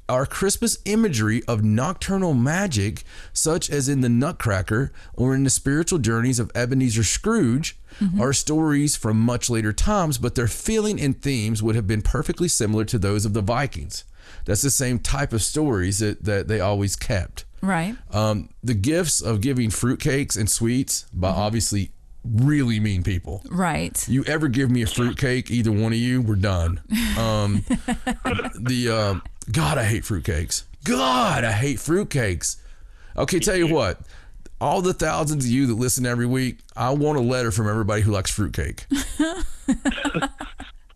Our Christmas imagery of nocturnal magic, such as in the Nutcracker or in the spiritual journeys of Ebenezer Scrooge, are stories from much later times, but their feeling and themes would have been perfectly similar to those of the Vikings. That's the same type of stories that they always kept. Right. The gifts of giving fruitcakes and sweets by obviously really mean people. Right. You ever give me a fruitcake, either one of you, we're done. God, I hate fruitcakes. God, I hate fruitcakes. Okay, tell you what. All the thousands of you that listen every week, I want a letter from everybody who likes fruitcake.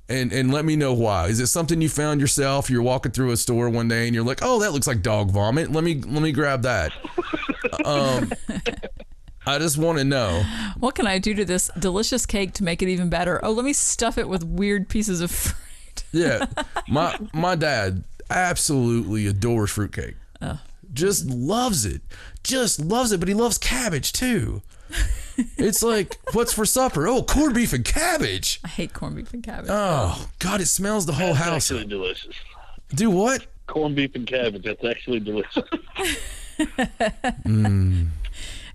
And let me know why. Is it something you found yourself? You're walking through a store one day and you're like, oh, that looks like dog vomit. Let me grab that. I just want to know. What can I do to this delicious cake to make it even better? Oh, let me stuff it with weird pieces of fruit. Yeah. My dad absolutely adores fruitcake. Just loves it. But he loves cabbage too. It's like, what's for supper? Oh, corned beef and cabbage. I hate corned beef and cabbage. Oh, God, it smells the whole house. Actually delicious. Do what? Corned beef and cabbage. That's actually delicious.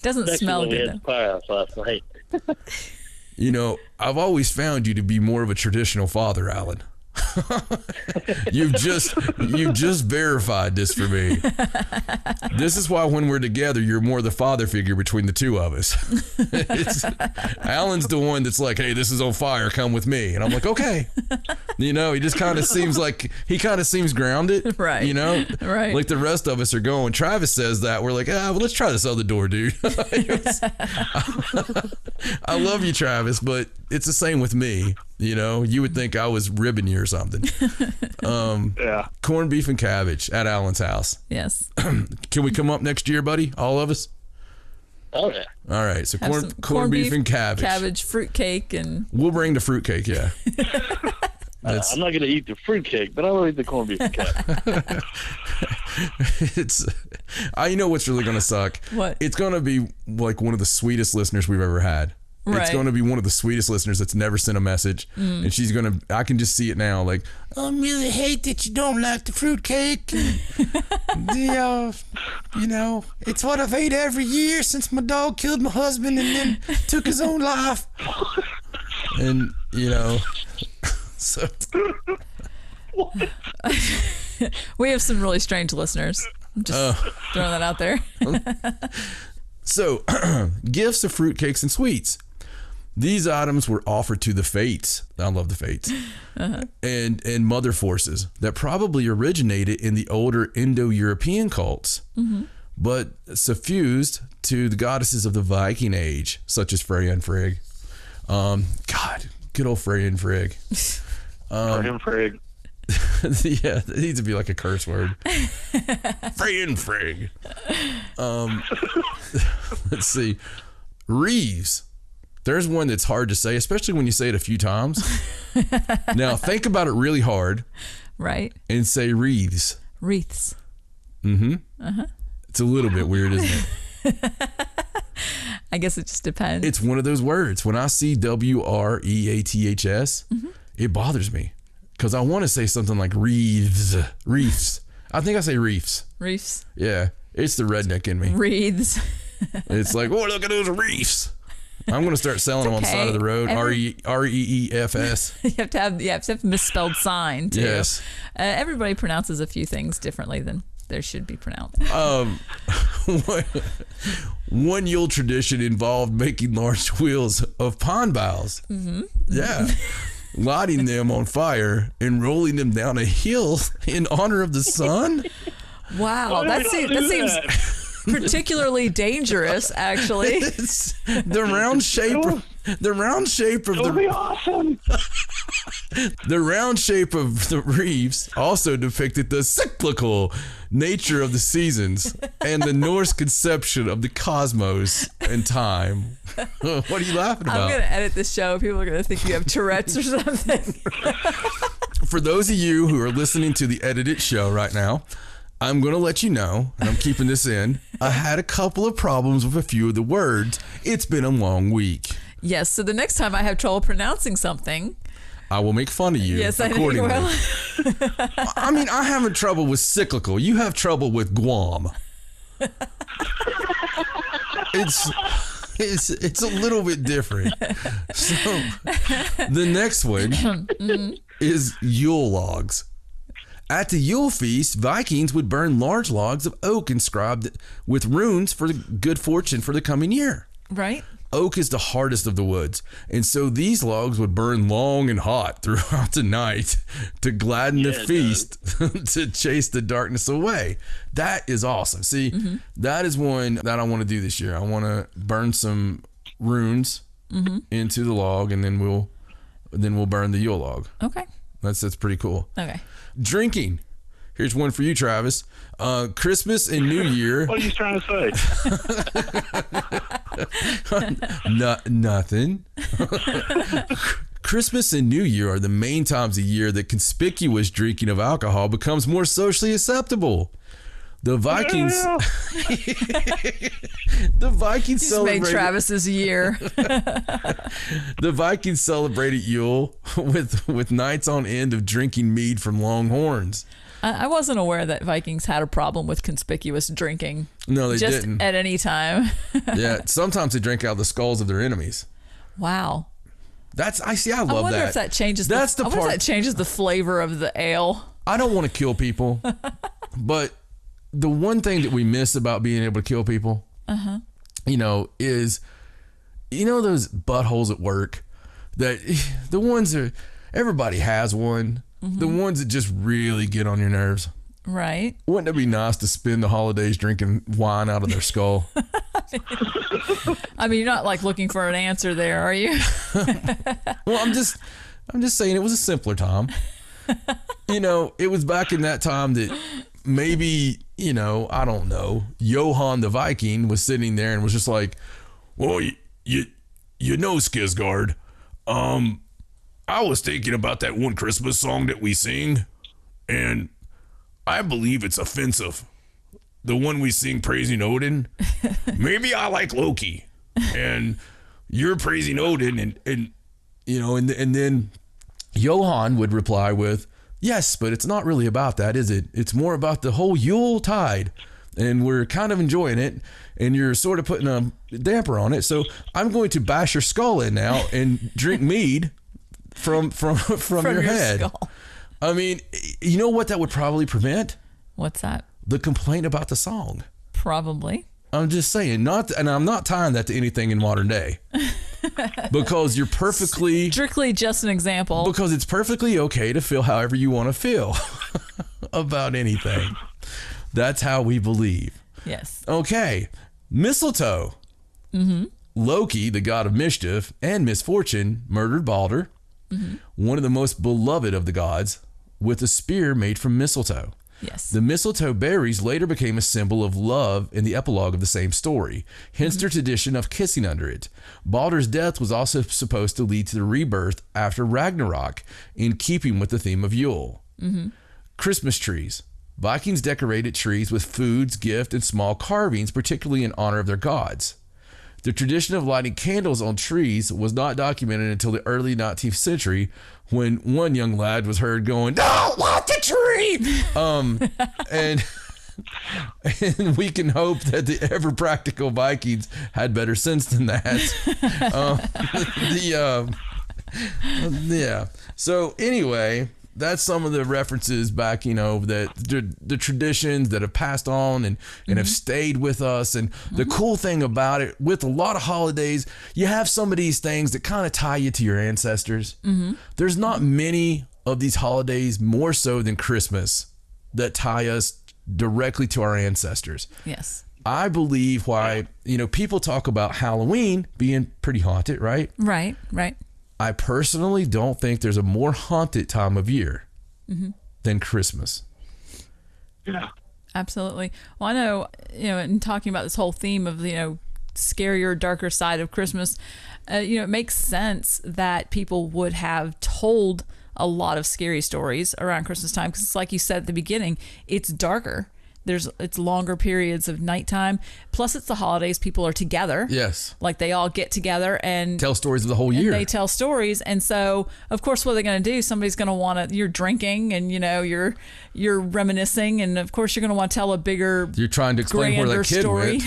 Doesn't smell good. We had firehouse last night. You know, I've always found you to be more of a traditional father, Alan. You've just verified this for me. This is why when we're together, you're more the father figure between the two of us. Alan's the one that's like, hey, this is on fire, come with me. And I'm like, okay. You know, he just kind of seems grounded. Right. You know? Right. Like the rest of us are going. Travis says that. We're like, well, let's try this other door, dude. I love you, Travis, but it's the same with me. You know, you would think I was ribbing you or something. Yeah. Corned beef and cabbage at Alan's house. Yes. Can we come up next year, buddy? All of us? Oh, yeah. All right. So corned beef and cabbage. Cabbage, fruitcake, and... We'll bring the fruitcake, yeah. I'm not going to eat the fruitcake, but I will eat the corned beef and cabbage. You know what's really going to suck? What? It's going to be like one of the sweetest listeners we've ever had. Right. It's going to be one of the sweetest listeners that's never sent a message. And she's going to, I can just see it now. Like, I really hate that you don't like the fruitcake. You know, it's what I've ate every year since my dog killed my husband and then took his own life. And, you know, so. We have some really strange listeners. I'm just throwing that out there. So, gifts of fruitcakes and sweets. These items were offered to the Fates. I love the Fates. And mother forces that probably originated in the older Indo-European cults, but suffused to the goddesses of the Viking age, such as Freya and Frigg. God, good old Freya and Frigg. Freya and Frigg. Yeah, it needs to be like a curse word. Freya and Frigg. Let's see. Reeves. There's one that's hard to say, especially when you say it a few times. Now, think about it really hard. Right. And say wreaths. Wreaths. It's a little bit weird, isn't it? I guess it just depends. It's one of those words. When I see WREATHS, it bothers me. Because I want to say something like wreaths. Reefs. I think I say reefs. Reefs. Yeah. It's the redneck in me. Wreaths. It's like, oh, look at those reefs. I'm going to start selling them on the side of the road. REEFS. You have to have misspelled sign too. Yes. Everybody pronounces a few things differently than there should be pronounced. One Yule tradition involved making large wheels of pond boughs. Yeah. Lighting them on fire and rolling them down a hill in honor of the sun. Wow, that seems particularly dangerous, actually. It's the round shape of be awesome. The round shape of the reefs also depicted the cyclical nature of the seasons and the Norse conception of the cosmos and time. What are you laughing about? I'm going to edit this show. People are going to think you have Tourette's or something. For those of you who are listening to the edited show right now, I'm going to let you know, and I'm keeping this in, I had a couple of problems with a few of the words. It's been a long week. Yes, so the next time I have trouble pronouncing something, I will make fun of you. Yes, I know you will. I mean, I have trouble with cyclical. You have trouble with Guam. It's a little bit different. So the next one is Yule Logs. At the Yule feast, Vikings would burn large logs of oak inscribed with runes for good fortune for the coming year. Right. Oak is the hardest of the woods, and so these logs would burn long and hot throughout the night to gladden the feast, to chase the darkness away. That is awesome. See, that is one that I want to do this year. I want to burn some runes into the log, and then we'll burn the Yule log. Okay. That's pretty cool. Okay. Drinking. Here's one for you, Travis. Christmas and New Year. What are you trying to say? Nothing. Christmas and New Year are the main times of year that conspicuous drinking of alcohol becomes more socially acceptable. The Vikings. Yeah. The Vikings He's celebrated. made Travis's year. The Vikings celebrated Yule with nights on end of drinking mead from long horns. I wasn't aware that Vikings had a problem with conspicuous drinking. No, they just didn't. At any time. Yeah, sometimes they drink out of the skulls of their enemies. Wow. I love that. I wonder if that changes. That's the I wonder part. if that changes the flavor of the ale. I don't want to kill people, but the one thing that we miss about being able to kill people, is, those buttholes at work, that the ones that everybody has one, the ones that just really get on your nerves. Right. Wouldn't it be nice to spend the holidays drinking wine out of their skull? I mean, you're not like looking for an answer there, are you? Well, I'm just saying it was a simpler time. It was back in that time that maybe, I don't know, Johann the Viking was sitting there and was just like, well, you Skizgard, I was thinking about that one Christmas song that we sing, and I believe it's offensive. The one we sing praising Odin. Maybe I like Loki, and you're praising Odin, and then Johann would reply with, yes, but it's not really about that, is it? It's more about the whole Yule tide, and we're kind of enjoying it, and you're sort of putting a damper on it. So I'm going to bash your skull in now and drink mead from your head. Skull. I mean, you know what that would probably prevent? What's that? The complaint about the song. Probably. I'm just saying, and I'm not tying that to anything in modern day, because you're perfectly Strictly just an example. because it's perfectly okay to feel however you want to feel about anything. That's how we believe. Yes. Okay, mistletoe. Loki, the god of mischief and misfortune, murdered Balder, one of the most beloved of the gods, with a spear made from mistletoe. Yes. The mistletoe berries later became a symbol of love in the epilogue of the same story, hence the tradition of kissing under it. Balder's death was also supposed to lead to the rebirth after Ragnarok, in keeping with the theme of Yule. Christmas trees. Vikings decorated trees with foods, gift, and small carvings, particularly in honor of their gods. The tradition of lighting candles on trees was not documented until the early 19th century, when one young lad was heard going, "Don't light the tree!" And we can hope that the ever practical Vikings had better sense than that. Yeah. So anyway, that's some of the references back, that the traditions that have passed on and have stayed with us. And the cool thing about it, with a lot of holidays, you have some of these things that kind of tie you to your ancestors. There's not many of these holidays, more so than Christmas, that tie us directly to our ancestors. Yes. I believe why, people talk about Halloween being pretty haunted, right? Right. I personally don't think there's a more haunted time of year than Christmas. Yeah. Absolutely. Well, I know, in talking about this whole theme of, scarier, darker side of Christmas, it makes sense that people would have told a lot of scary stories around Christmas time, because it's like you said at the beginning, it's darker. It's longer periods of nighttime. Plus, it's the holidays. People are together. Yes. Like, they all get together and Tell stories of the whole year. They tell stories. And so, of course, what are they going to do? Somebody's going to want to, you're drinking and, you're reminiscing. And of course, you're going to want to tell a bigger, You're trying to explain where that kid story.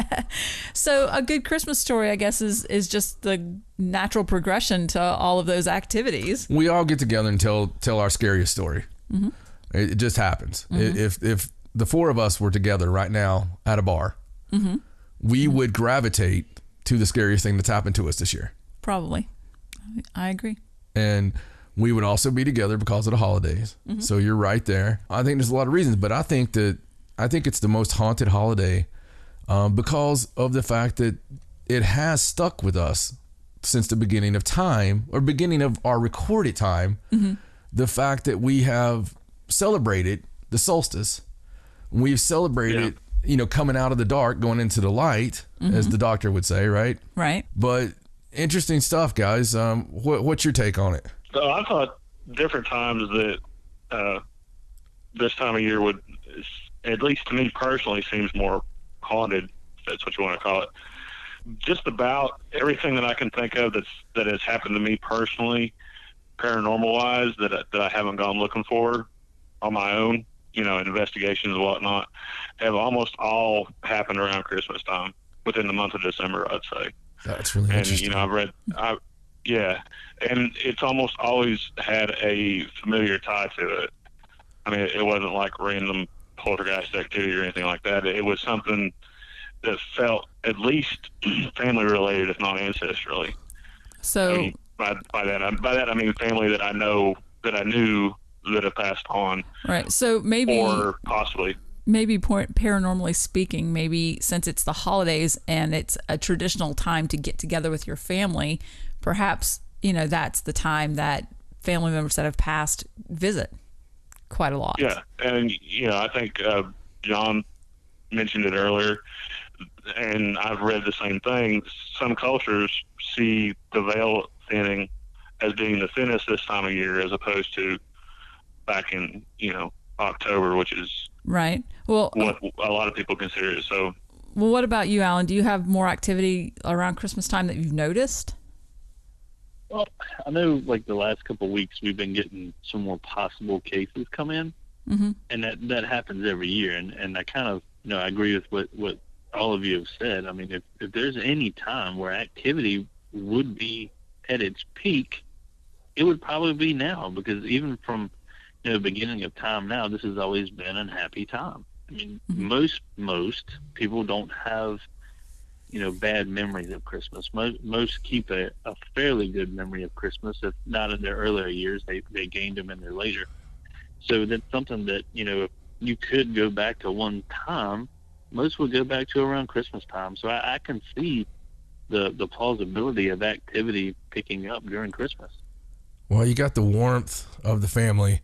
went. So a good Christmas story, I guess, is just the natural progression to all of those activities. We all get together and tell our scariest story. It just happens. If the four of us were together right now at a bar, we would gravitate to the scariest thing that's happened to us this year. Probably. I agree. And we would also be together because of the holidays. So you're right there. I think there's a lot of reasons, but I think it's the most haunted holiday because of the fact that it has stuck with us since the beginning of time, or beginning of our recorded time. The fact that we have celebrated the solstice. We've celebrated, coming out of the dark, going into the light, as the doctor would say, right? Right. But interesting stuff, guys. What's your take on it? So I thought different times that this time of year at least to me personally, seems more haunted, if that's what you want to call it. Just about everything that I can think of that has happened to me personally, paranormal wise, that I haven't gone looking for on my own, investigations and whatnot, have almost all happened around Christmas time, within the month of December, I'd say. That's really interesting. And and it's almost always had a familiar tie to it. I mean, it wasn't like random poltergeist activity or anything like that. It was something that felt at least family related, if not ancestrally. So I mean, by that I mean family that I knew that have passed on. Right. So maybe, or possibly, paranormally speaking, maybe since it's the holidays and it's a traditional time to get together with your family, perhaps that's the time that family members that have passed visit quite a lot. Yeah, and I think John mentioned it earlier, and I've read the same thing. Some cultures see the veil thinning as being the thinnest this time of year, as opposed to back in October, which is right. Well, what a lot of people consider it. So, well, what about you, Alan? Do you have more activity around Christmas time that you've noticed? Well, I know like the last couple of weeks we've been getting some more possible cases come in, and that happens every year. And I kind of I agree with what all of you have said. I mean, if there's any time where activity would be at its peak, it would probably be now, because even from beginning of time now, this has always been a happy time. I mean, most people don't have bad memories of Christmas. Most keep a fairly good memory of Christmas. If not in their earlier years, they gained them in their later. So that's something that, if you could go back to one time, most would go back to around Christmas time. So I can see the plausibility of activity picking up during Christmas. Well, you got the warmth of the family,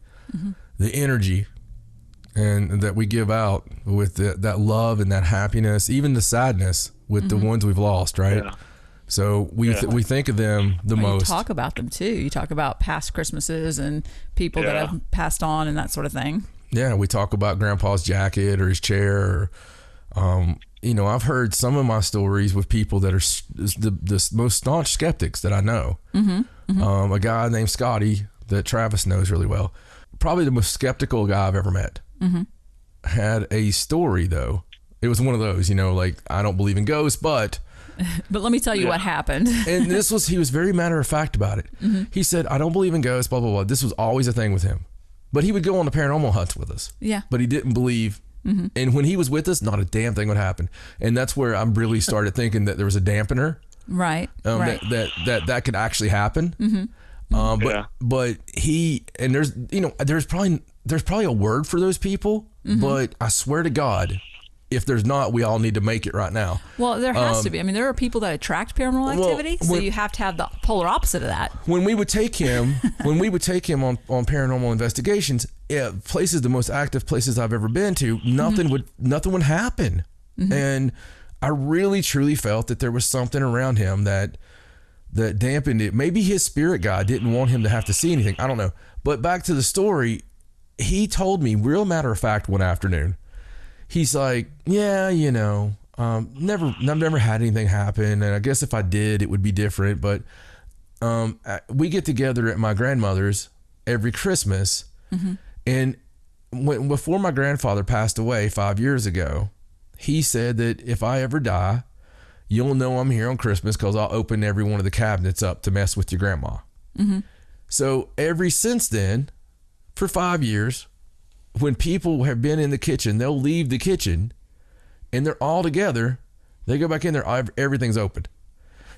the energy, and that we give out with that love and that happiness, even the sadness with the ones we've lost, right? Yeah. So we think of them the most. You talk about them too. You talk about past Christmases and people that have passed on and that sort of thing. Yeah, we talk about Grandpa's jacket or his chair. Or, I've heard some of my stories with people that are the most staunch skeptics that I know. A guy named Scotty that Travis knows really well, probably the most skeptical guy I've ever met, had a story though. It was one of those, like, I don't believe in ghosts, but let me tell you what happened. And he was very matter of fact about it. He said, I don't believe in ghosts, blah, blah, blah. This was always a thing with him. But he would go on the paranormal hunts with us. Yeah. But he didn't believe. And when he was with us, not a damn thing would happen. And that's where I really started thinking that there was a dampener. Right. That could actually happen. But he, and there's probably a word for those people, but I swear to God, if there's not, we all need to make it right now. Well, there has to be. I mean, there are people that attract paranormal activity, so you have to have the polar opposite of that. When we would take him, on paranormal investigations, places, the most active places I've ever been to, nothing would happen. And I really truly felt that there was something around him that dampened it. Maybe his spirit guide didn't want him to have to see anything. I don't know. But back to the story, he told me, real matter of fact, one afternoon, he's like, yeah, I've never had anything happen. And I guess if I did, it would be different. But we get together at my grandmother's every Christmas. And before my grandfather passed away 5 years ago, he said that if I ever die, you'll know I'm here on Christmas because I'll open every one of the cabinets up to mess with your grandma. So ever since then, for 5 years, when people have been in the kitchen, they'll leave the kitchen and they're all together. They go back in there, everything's open.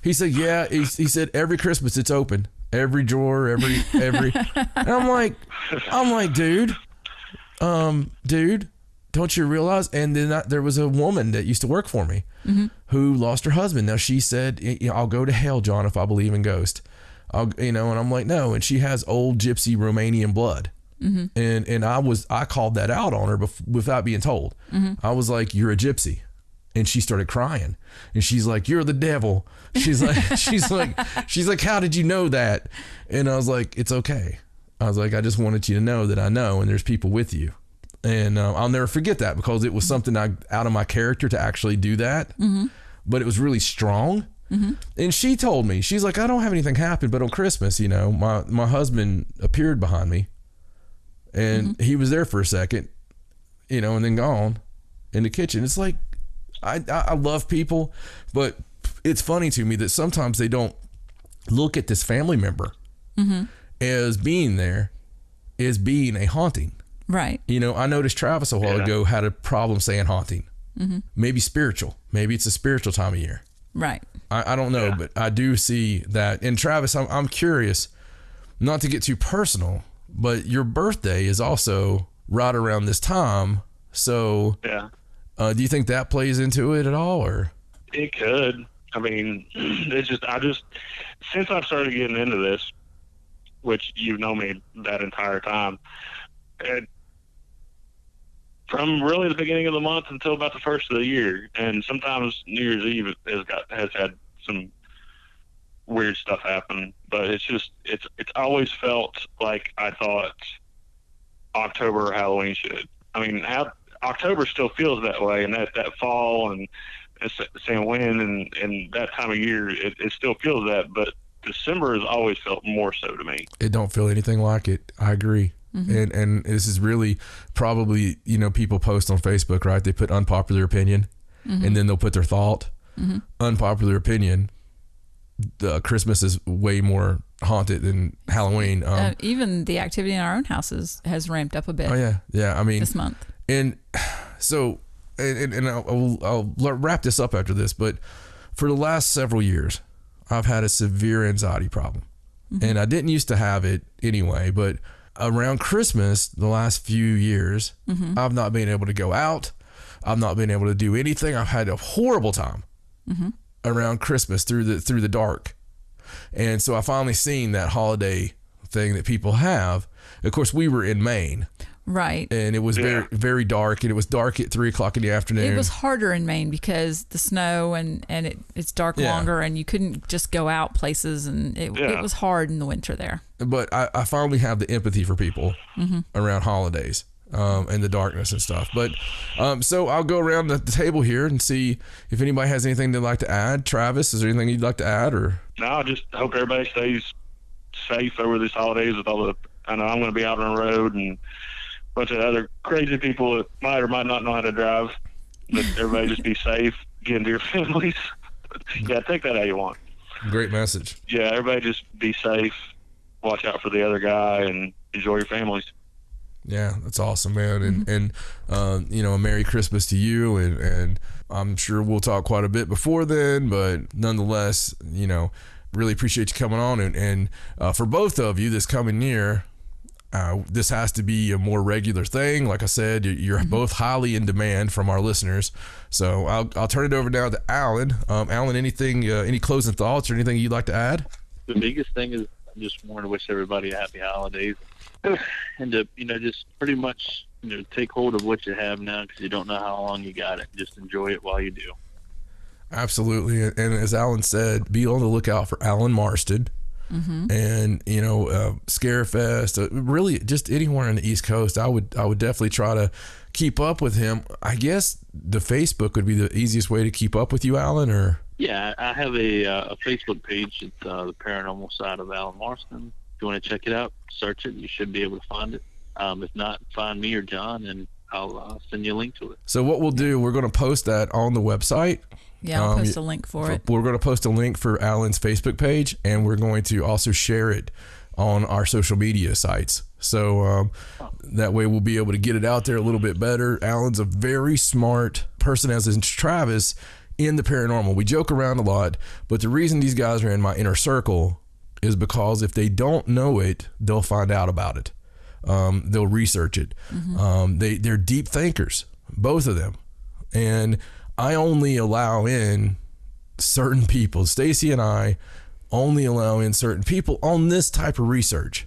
He said, yeah, he said every Christmas it's open. Every drawer, every, and I'm like, dude, don't you realize? And then there was a woman that used to work for me who lost her husband. Now she said, I'll go to hell, John, if I believe in ghosts. And I'm like, no. And she has old gypsy Romanian blood. And I called that out on her without being told. I was like, you're a gypsy. And she started crying and she's like, you're the devil. She's like, how did you know that? And I was like, it's okay. I was like, I just wanted you to know that I know, and there's people with you. And I'll never forget that because it was something out of my character to actually do that. Mm-hmm. But it was really strong. Mm-hmm. And she told me, she's like, I don't have anything happen, but on Christmas, you know, my husband appeared behind me and he was there for a second, you know, and then gone in the kitchen. It's like, I love people, but it's funny to me that sometimes they don't look at this family member as being there, as being a haunting. Right. You know, I noticed Travis a while ago had a problem saying haunting. Mm-hmm. Maybe spiritual. Maybe it's a spiritual time of year. Right. I don't know, but I do see that. And Travis, I'm curious, not to get too personal, but your birthday is also right around this time. So yeah. Do you think that plays into it at all, or? It could. I mean, since I've started getting into this, which you've known me that entire time, and from really the beginning of the month until about the first of the year, and sometimes New Year's Eve has had some weird stuff happen, but it's always felt like I thought October or Halloween should. I mean, October still feels that way, and that fall and Samhain and that time of year, it still feels that, but December has always felt more so to me. It don't feel anything like it. I agree. Mm-hmm. And this is really probably, you know, people post on Facebook, right? They put unpopular opinion and then they'll put their thought. Mm-hmm. Unpopular opinion. Christmas is way more haunted than Halloween. Even the activity in our own houses has ramped up a bit. Oh yeah. Yeah. I mean, this month. And so, and I'll wrap this up after this, but for the last several years, I've had a severe anxiety problem. Mm-hmm. And I didn't used to have it anyway, but around Christmas, the last few years, I've not been able to go out. I've not been able to do anything. I've had a horrible time around Christmas through the dark. And so I finally seen that holiday thing that people have. Of course, we were in Maine. Right. And it was very, very dark, and it was dark at 3:00 in the afternoon. It was harder in Maine because the snow and it's dark longer, and you couldn't just go out places, and it was hard in the winter there. But I finally have the empathy for people around holidays and the darkness and stuff. But so I'll go around the table here and see if anybody has anything they'd like to add. Travis, is there anything you'd like to add? Or no, I just hope everybody stays safe over these holidays with all I know I'm going to be out on the road and bunch of other crazy people that might or might not know how to drive. But everybody just be safe, get into your families. Yeah, take that how you want. Great message. Yeah, everybody just be safe, watch out for the other guy, and enjoy your families. Yeah, that's awesome, man. And you know, a Merry Christmas to you, and I'm sure we'll talk quite a bit before then, but nonetheless, you know, really appreciate you coming on, and for both of you this coming year, this has to be a more regular thing. Like I said, you're both highly in demand from our listeners. So I'll turn it over now to Alan. Alan, anything, any closing thoughts or anything you'd like to add? The biggest thing is I just want to wish everybody a happy holidays, and to, you know, just pretty much, you know, take hold of what you have now, because you don't know how long you got it. Just enjoy it while you do. Absolutely. And as Alan said, be on the lookout for Alan Marston. And you know, Scarefest, really just anywhere on the East Coast. I would definitely try to keep up with him. I guess the Facebook would be the easiest way to keep up with you, Alan. Or yeah, I have a Facebook page. It's the Paranormal Side of Alan Marston. If you want to check it out, search it. You should be able to find it. If not, find me or John, and I'll send you a link to it. So what we'll do, we're going to post that on the website. Yeah, I'll post a link for it. We're going to post a link for Alan's Facebook page, and we're going to also share it on our social media sites. So that way we'll be able to get it out there a little bit better. Alan's a very smart person, as is Travis, in the paranormal. We joke around a lot, but the reason these guys are in my inner circle is because if they don't know it, they'll find out about it. They'll research it. They're deep thinkers, both of them. And I only allow in certain people. Stacey and I only allow in certain people on this type of research.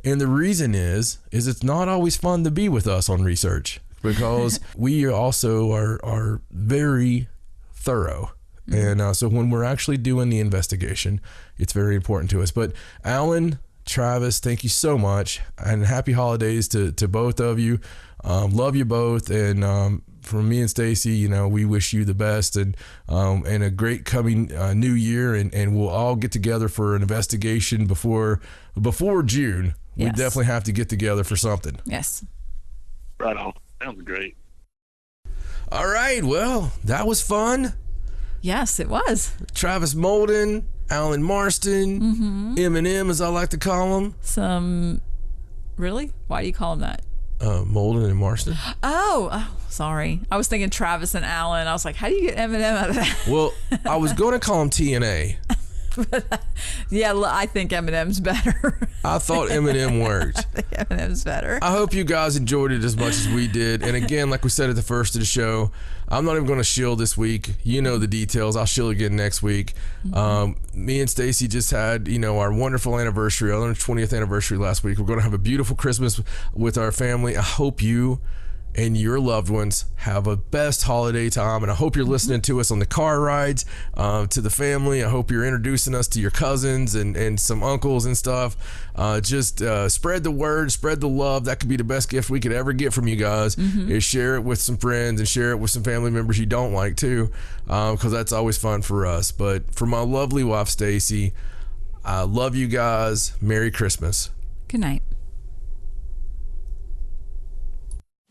And the reason is it's not always fun to be with us on research, because we also are very thorough. And so when we're actually doing the investigation, it's very important to us. But Alan, Travis, thank you so much, and happy holidays to both of you. Love you both, and from me and Stacey, you know, we wish you the best and a great coming new year, and we'll all get together for an investigation before June. We definitely have to get together for something. Yes. Right on. Sounds great. All right, well, that was fun. Yes, it was. Travis Mouldon, Alan Marston, Eminem, as I like to call him. Really? Why do you call him that? Mouldon and Marston. Oh, sorry. I was thinking Travis and Alan. I was like, how do you get Eminem out of that? Well, I was going to call him TNA. Yeah, I think Eminem's better. I thought Eminem worked. I think Eminem's better. I hope you guys enjoyed it as much as we did. And again, like we said at the first of the show, I'm not even going to shill this week. You know the details. I'll shill again next week. Me and Stacey just had, you know, our wonderful anniversary, our 20th anniversary last week. We're going to have a beautiful Christmas with our family. I hope you and your loved ones have a best holiday time, and I hope you're listening to us on the car rides to the family. I hope you're introducing us to your cousins and some uncles and stuff. Just spread the word, spread the love. That could be the best gift we could ever get from you guys, is share it with some friends and share it with some family members you don't like too, because that's always fun for us. But for my lovely wife Stacey, I love you guys. Merry Christmas. Good night.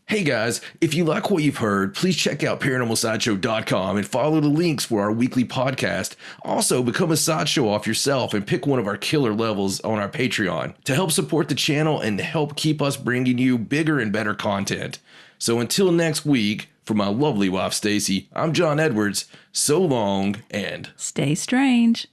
Hey guys, if you like what you've heard, please check out ParanormalSideshow.com and follow the links for our weekly podcast. Also, become a Sideshow off yourself and pick one of our killer levels on our Patreon to help support the channel and help keep us bringing you bigger and better content. So until next week, for my lovely wife Stacey, I'm John Edwards. So long and stay strange.